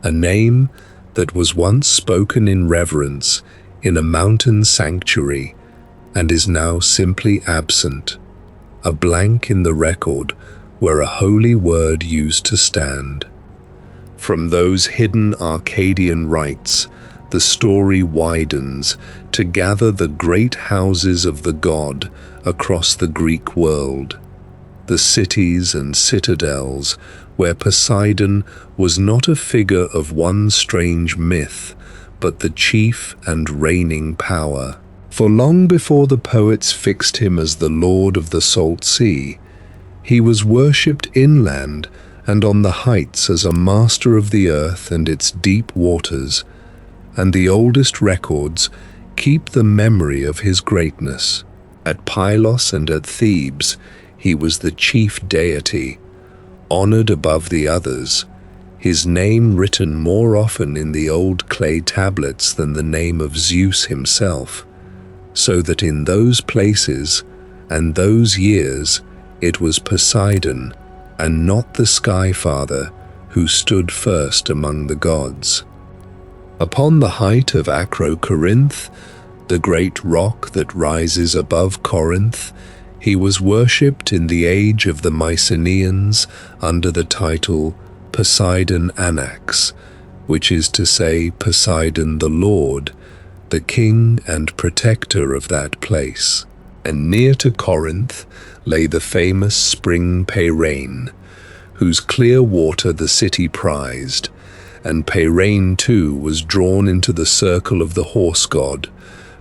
a name that was once spoken in reverence in a mountain sanctuary and is now simply absent, a blank in the record where a holy word used to stand. From those hidden Arcadian rites, the story widens to gather the great houses of the god across the Greek world, the cities and citadels where Poseidon was not a figure of one strange myth, but the chief and reigning power. For long before the poets fixed him as the lord of the salt sea, he was worshipped inland and on the heights as a master of the earth and its deep waters, and the oldest records keep the memory of his greatness. At Pylos and at Thebes, he was the chief deity, honored above the others, his name written more often in the old clay tablets than the name of Zeus himself, so that in those places and those years it was Poseidon and not the Sky Father who stood first among the gods. Upon the height of Acrocorinth, the great rock that rises above Corinth, he was worshipped in the age of the Mycenaeans under the title Poseidon Anax, which is to say Poseidon the Lord, the king and protector of that place. And near to Corinth lay the famous spring Peirain, whose clear water the city prized, and Peirain too was drawn into the circle of the horse god,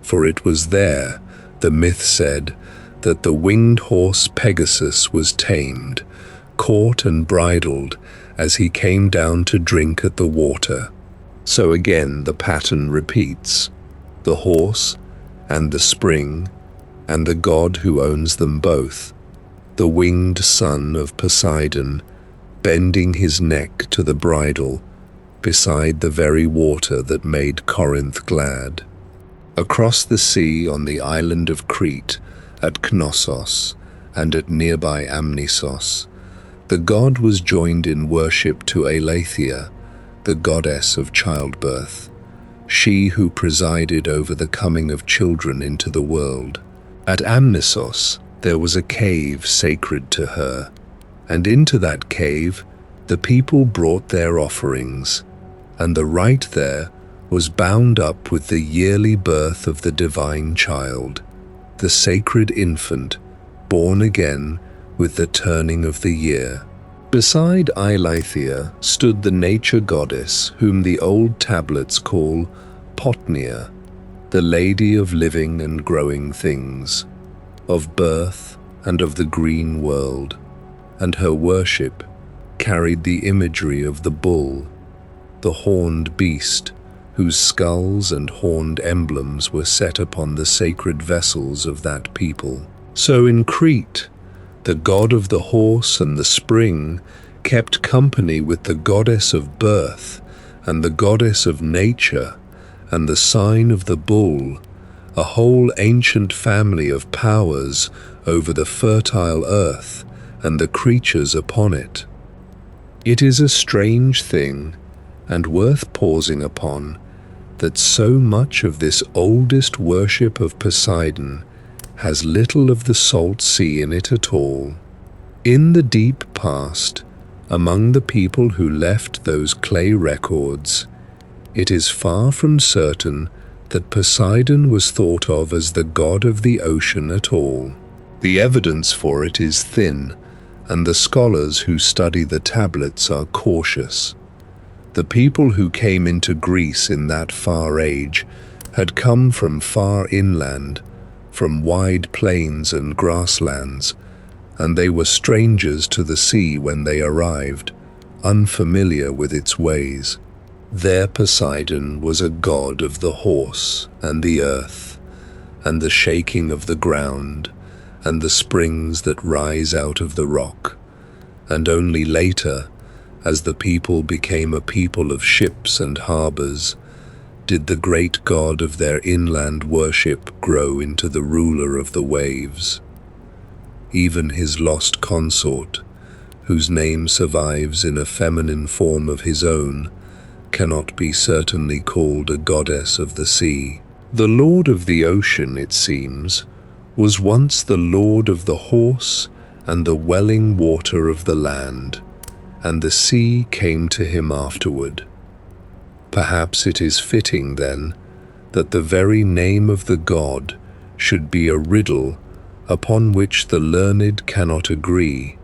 for it was there, the myth said, that the winged horse Pegasus was tamed, caught and bridled as he came down to drink at the water. So again the pattern repeats, the horse and the spring and the god who owns them both, the winged son of Poseidon, bending his neck to the bridle beside the very water that made Corinth glad. Across the sea on the island of Crete, at Knossos and at nearby Amnisos, the god was joined in worship to Aletheia, the goddess of childbirth, she who presided over the coming of children into the world. At Amnisos there was a cave sacred to her, and into that cave the people brought their offerings, and the rite there was bound up with the yearly birth of the divine child, the sacred infant, born again with the turning of the year. Beside Aletheia stood the nature goddess whom the old tablets call Potnia, the lady of living and growing things, of birth and of the green world, and her worship carried the imagery of the bull, the horned beast, whose skulls and horned emblems were set upon the sacred vessels of that people. So in Crete, the god of the horse and the spring kept company with the goddess of birth and the goddess of nature and the sign of the bull, a whole ancient family of powers over the fertile earth and the creatures upon it. It is a strange thing, and worth pausing upon, that so much of this oldest worship of Poseidon has little of the salt sea in it at all. In the deep past, among the people who left those clay records, it is far from certain that Poseidon was thought of as the god of the ocean at all. The evidence for it is thin, and the scholars who study the tablets are cautious. The people who came into Greece in that far age had come from far inland, from wide plains and grasslands, and they were strangers to the sea when they arrived, unfamiliar with its ways. There Poseidon was a god of the horse and the earth, and the shaking of the ground, and the springs that rise out of the rock. And only later, as the people became a people of ships and harbors, did the great god of their inland worship grow into the ruler of the waves. Even his lost consort, whose name survives in a feminine form of his own, cannot be certainly called a goddess of the sea. The lord of the ocean, it seems, was once the lord of the horse and the welling water of the land, and the sea came to him afterward. Perhaps it is fitting, then, that the very name of the god should be a riddle upon which the learned cannot agree,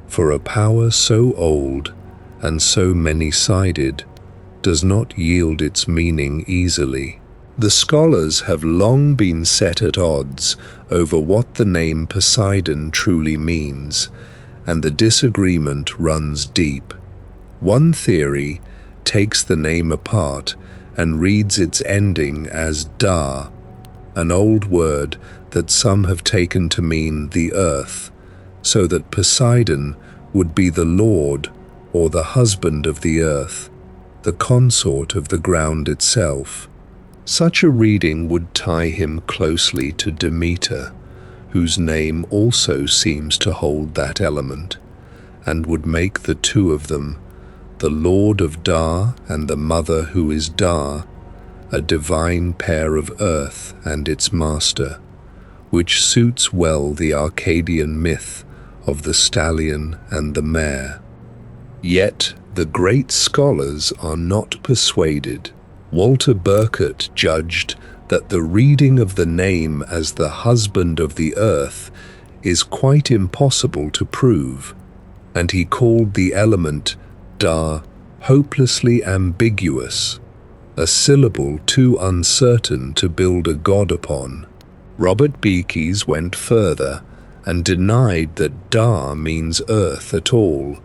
for a power so old and so many-sided does not yield its meaning easily. The scholars have long been set at odds over what the name Poseidon truly means, and the disagreement runs deep. One theory takes the name apart and reads its ending as da, an old word that some have taken to mean the earth, so that Poseidon would be the lord or the husband of the earth, the consort of the ground itself. Such a reading would tie him closely to Demeter, whose name also seems to hold that element, and would make the two of them, the Lord of Da and the Mother who is Da, a divine pair of earth and its master, which suits well the Arcadian myth of the stallion and the mare. Yet the great scholars are not persuaded. Walter Burkert judged that the reading of the name as the husband of the earth is quite impossible to prove, and he called the element Da hopelessly ambiguous, a syllable too uncertain to build a god upon. Robert Beekes went further and denied that Da means earth at all,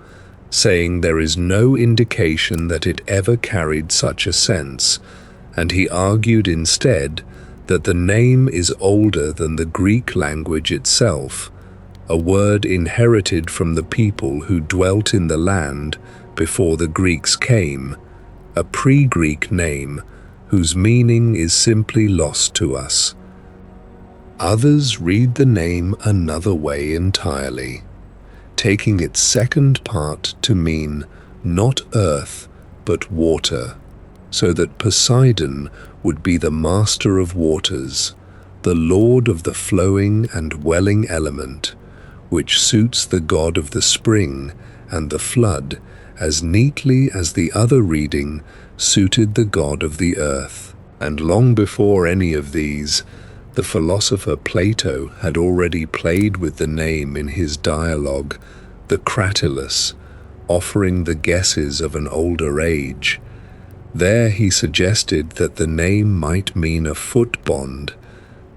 saying there is no indication that it ever carried such a sense, and he argued instead that the name is older than the Greek language itself, a word inherited from the people who dwelt in the land before the Greeks came, a pre-Greek name whose meaning is simply lost to us. Others read the name another way entirely, taking its second part to mean not earth but water, so that Poseidon would be the master of waters, the lord of the flowing and welling element, which suits the god of the spring and the flood as neatly as the other reading suited the god of the earth. And long before any of these, the philosopher Plato had already played with the name in his dialogue, the Cratylus, offering the guesses of an older age. There he suggested that the name might mean a foot bond,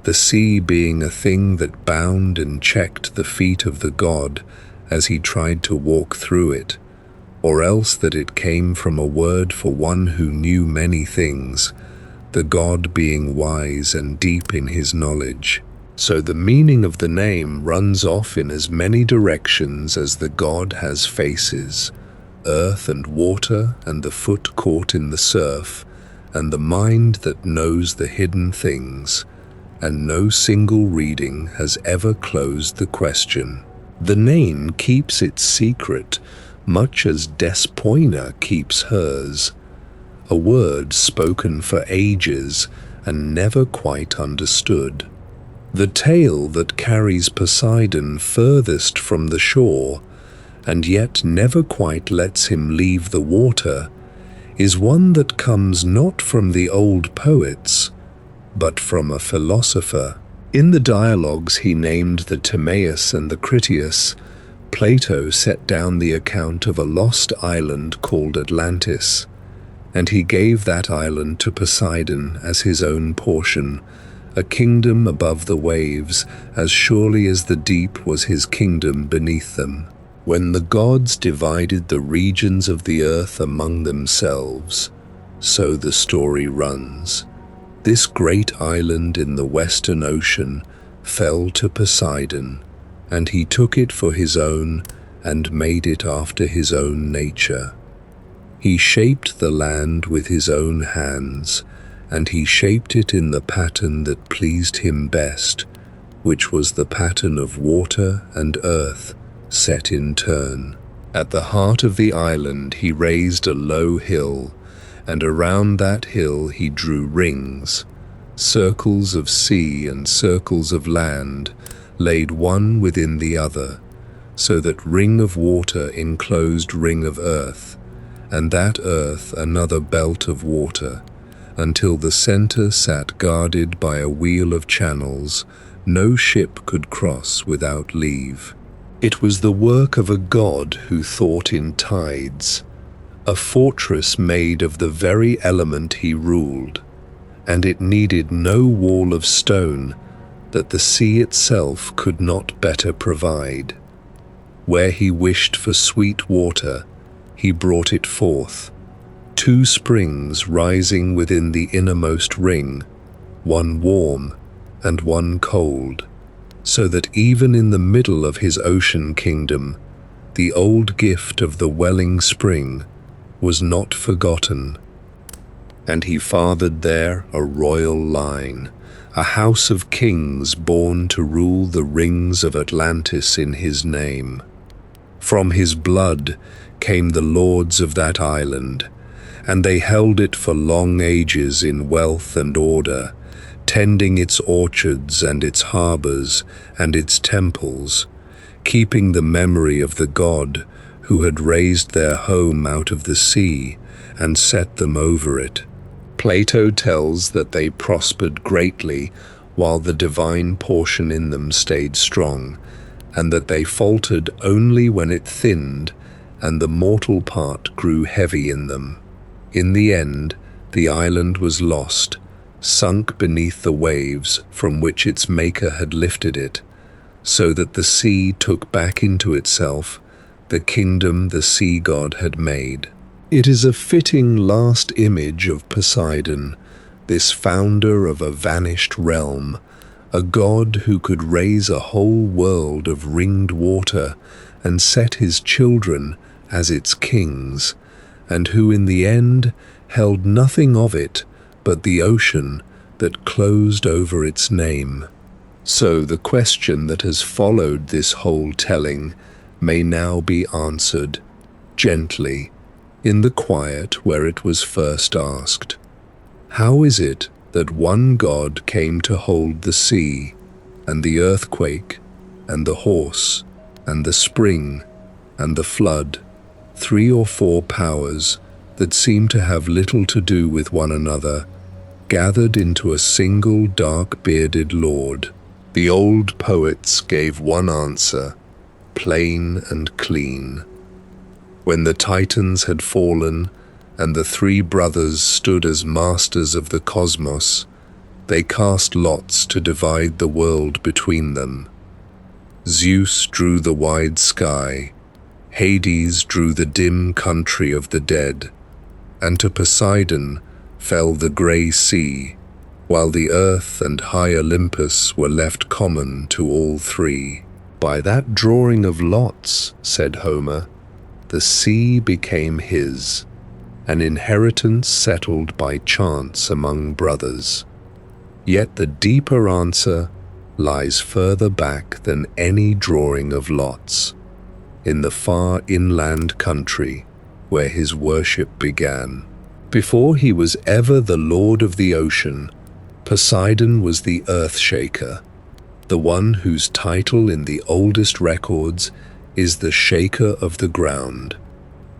the sea being a thing that bound and checked the feet of the god as he tried to walk through it, or else that it came from a word for one who knew many things, the god being wise and deep in his knowledge. So the meaning of the name runs off in as many directions as the god has faces: earth and water, and the foot caught in the surf, and the mind that knows the hidden things, and no single reading has ever closed the question. The name keeps its secret, much as Despoina keeps hers, a word spoken for ages and never quite understood. The tale that carries Poseidon furthest from the shore, and yet never quite lets him leave the water, is one that comes not from the old poets, but from a philosopher. In the dialogues he named the Timaeus and the Critias, Plato set down the account of a lost island called Atlantis, and he gave that island to Poseidon as his own portion, a kingdom above the waves, as surely as the deep was his kingdom beneath them. When the gods divided the regions of the earth among themselves, so the story runs, this great island in the western ocean fell to Poseidon, and he took it for his own and made it after his own nature. He shaped the land with his own hands, and he shaped it in the pattern that pleased him best, which was the pattern of water and earth set in turn. At the heart of the island he raised a low hill, and around that hill he drew rings, circles of sea and circles of land, laid one within the other, so that ring of water enclosed ring of earth, and that earth another belt of water, until the center sat guarded by a wheel of channels no ship could cross without leave. It was the work of a god who thought in tides, a fortress made of the very element he ruled, and it needed no wall of stone that the sea itself could not better provide. Where he wished for sweet water, he brought it forth, 2 springs rising within the innermost ring, one warm and one cold, so that even in the middle of his ocean kingdom, the old gift of the welling spring was not forgotten. And he fathered there a royal line, a house of kings born to rule the rings of Atlantis in his name. From his blood came the lords of that island, and they held it for long ages in wealth and order, tending its orchards and its harbors and its temples, keeping the memory of the god who had raised their home out of the sea and set them over it. Plato tells that they prospered greatly while the divine portion in them stayed strong, and that they faltered only when it thinned and the mortal part grew heavy in them. In the end, the island was lost, sunk beneath the waves from which its maker had lifted it, so that the sea took back into itself the kingdom the sea god had made. It is a fitting last image of Poseidon, this founder of a vanished realm, a god who could raise a whole world of ringed water and set his children as its kings, and who in the end held nothing of it but the ocean that closed over its name. So the question that has followed this whole telling may now be answered, gently, in the quiet where it was first asked. How is it that one god came to hold the sea, and the earthquake, and the horse, and the spring, and the flood, 3 or 4 powers that seem to have little to do with one another, gathered into a single dark-bearded lord? The old poets gave one answer, plain and clean. When the Titans had fallen, and the 3 brothers stood as masters of the cosmos, they cast lots to divide the world between them. Zeus drew the wide sky, Hades drew the dim country of the dead, and to Poseidon fell the grey sea, while the earth and high Olympus were left common to all 3. By that drawing of lots, said Homer, the sea became his, an inheritance settled by chance among brothers. Yet the deeper answer lies further back than any drawing of lots, in the far inland country where his worship began. Before he was ever the lord of the ocean, Poseidon was the earth shaker, the one whose title in the oldest records is the shaker of the ground,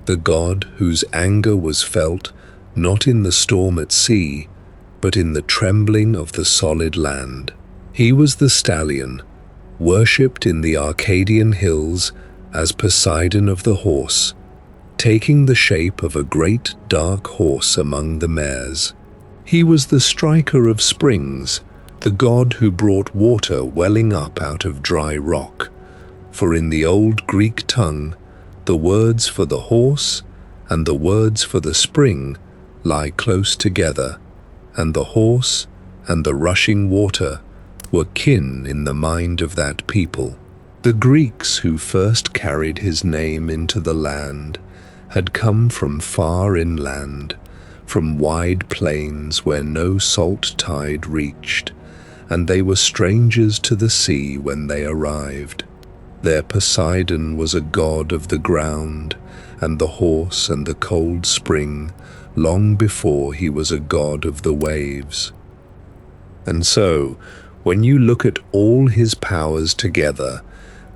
the god whose anger was felt not in the storm at sea, but in the trembling of the solid land. He was the stallion, worshipped in the Arcadian hills as Poseidon of the horse, taking the shape of a great dark horse among the mares. He was the striker of springs, the god who brought water welling up out of dry rock. For in the old Greek tongue, the words for the horse and the words for the spring lie close together, and the horse and the rushing water were kin in the mind of that people. The Greeks who first carried his name into the land had come from far inland, from wide plains where no salt tide reached, and they were strangers to the sea when they arrived. Their Poseidon was a god of the ground, and the horse and the cold spring, long before he was a god of the waves. And so, when you look at all his powers together,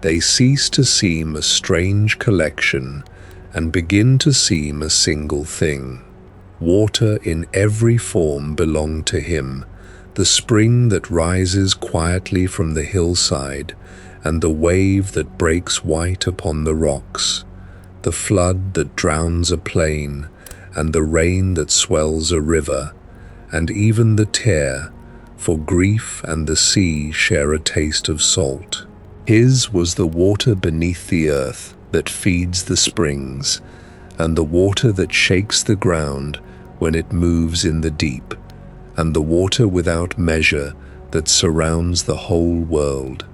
they cease to seem a strange collection and begin to seem a single thing. Water in every form belonged to him, the spring that rises quietly from the hillside, and the wave that breaks white upon the rocks, the flood that drowns a plain, and the rain that swells a river, and even the tear, for grief and the sea share a taste of salt. His was the water beneath the earth that feeds the springs, and the water that shakes the ground when it moves in the deep, and the water without measure that surrounds the whole world.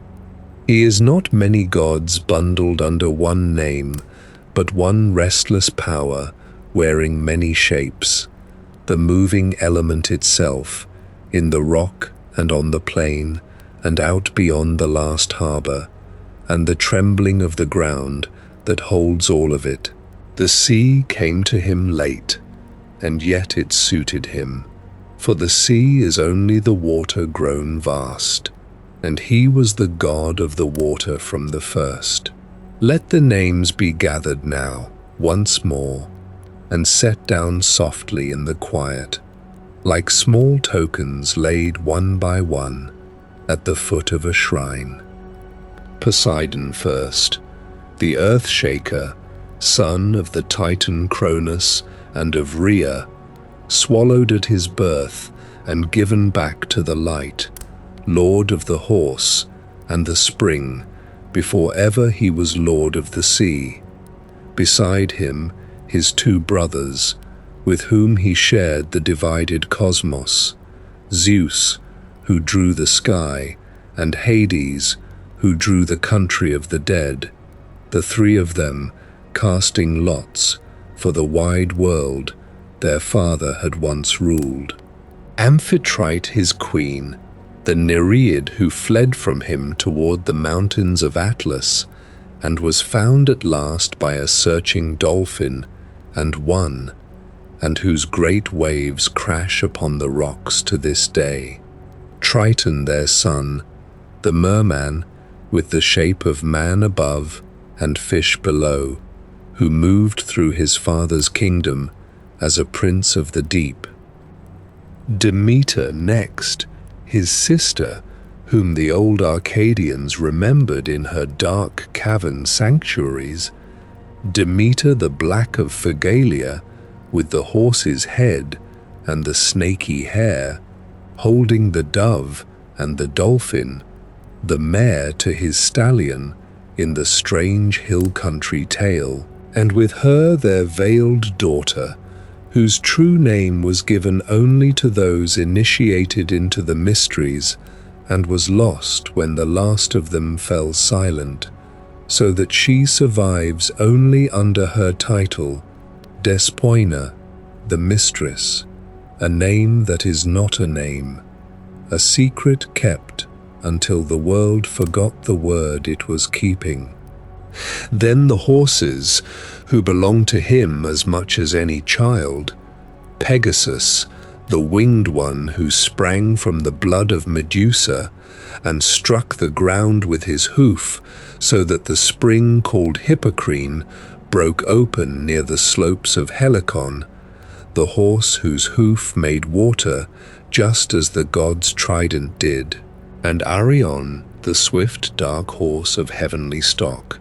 He is not many gods bundled under one name, but one restless power wearing many shapes, the moving element itself, in the rock and on the plain and out beyond the last harbor, and the trembling of the ground that holds all of it. The sea came to him late, and yet it suited him, for the sea is only the water grown vast, and he was the god of the water from the first. Let the names be gathered now, once more, and set down softly in the quiet, like small tokens laid one by one at the foot of a shrine. Poseidon first, the earth shaker, son of the Titan Cronus and of Rhea, swallowed at his birth and given back to the light, lord of the horse and the spring, before ever he was lord of the sea. Beside him, his two brothers, with whom he shared the divided cosmos, Zeus, who drew the sky, and Hades, who drew the country of the dead, the three of them casting lots for the wide world their father had once ruled. Amphitrite his queen, the Nereid who fled from him toward the mountains of Atlas, and was found at last by a searching dolphin, and won, and whose great waves crash upon the rocks to this day. Triton their son, the merman, with the shape of man above and fish below, who moved through his father's kingdom as a prince of the deep. Demeter next, his sister, whom the old Arcadians remembered in her dark cavern sanctuaries, Demeter the black of Phegalia, with the horse's head and the snaky hair, holding the dove and the dolphin, the mare to his stallion in the strange hill country tale, and with her their veiled daughter, whose true name was given only to those initiated into the mysteries, and was lost when the last of them fell silent, so that she survives only under her title, Despoina, the mistress, a name that is not a name, a secret kept until the world forgot the word it was keeping. Then the horses, who belonged to him as much as any child, Pegasus, the winged one who sprang from the blood of Medusa and struck the ground with his hoof, so that the spring called Hippocrene broke open near the slopes of Helicon, the horse whose hoof made water just as the god's trident did, and Arion, the swift dark horse of heavenly stock,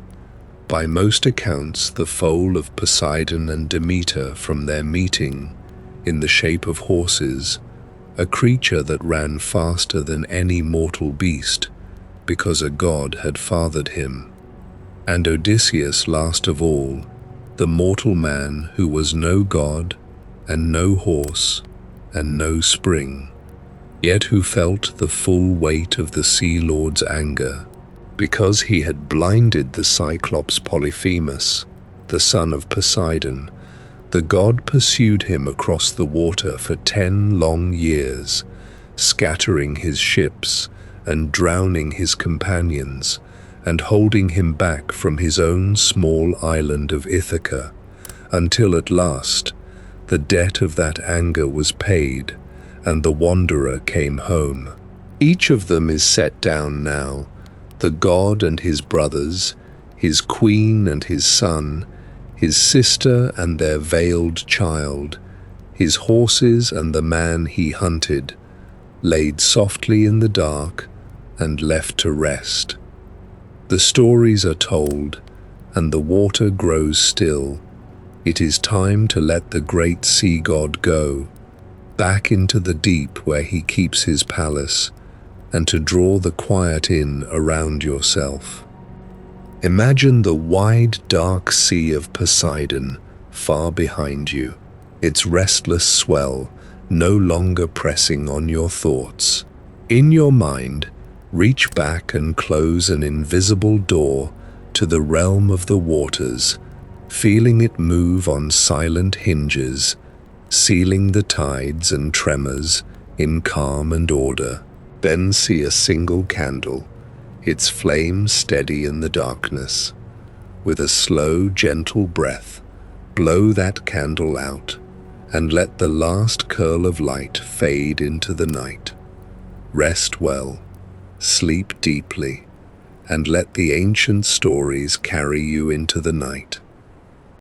by most accounts the foal of Poseidon and Demeter from their meeting, in the shape of horses, a creature that ran faster than any mortal beast, because a god had fathered him. And Odysseus, last of all, the mortal man who was no god, and no horse, and no spring, yet who felt the full weight of the Sea Lord's anger, because he had blinded the Cyclops Polyphemus, the son of Poseidon. The god pursued him across the water for 10 long years, scattering his ships and drowning his companions, and holding him back from his own small island of Ithaca, until at last the debt of that anger was paid, and the wanderer came home. Each of them is set down now, the god and his brothers, his queen and his son, his sister and their veiled child, his horses and the man he hunted, laid softly in the dark and left to rest. The stories are told, and the water grows still. It is time to let the great sea god go, back into the deep where he keeps his palace, and to draw the quiet in around yourself. Imagine the wide, dark sea of Poseidon far behind you, its restless swell no longer pressing on your thoughts. In your mind, reach back and close an invisible door to the realm of the waters, feeling it move on silent hinges, sealing the tides and tremors in calm and order. Then see a single candle, its flame steady in the darkness. With a slow, gentle breath, blow that candle out and let the last curl of light fade into the night. Rest well, sleep deeply, and let the ancient stories carry you into the night.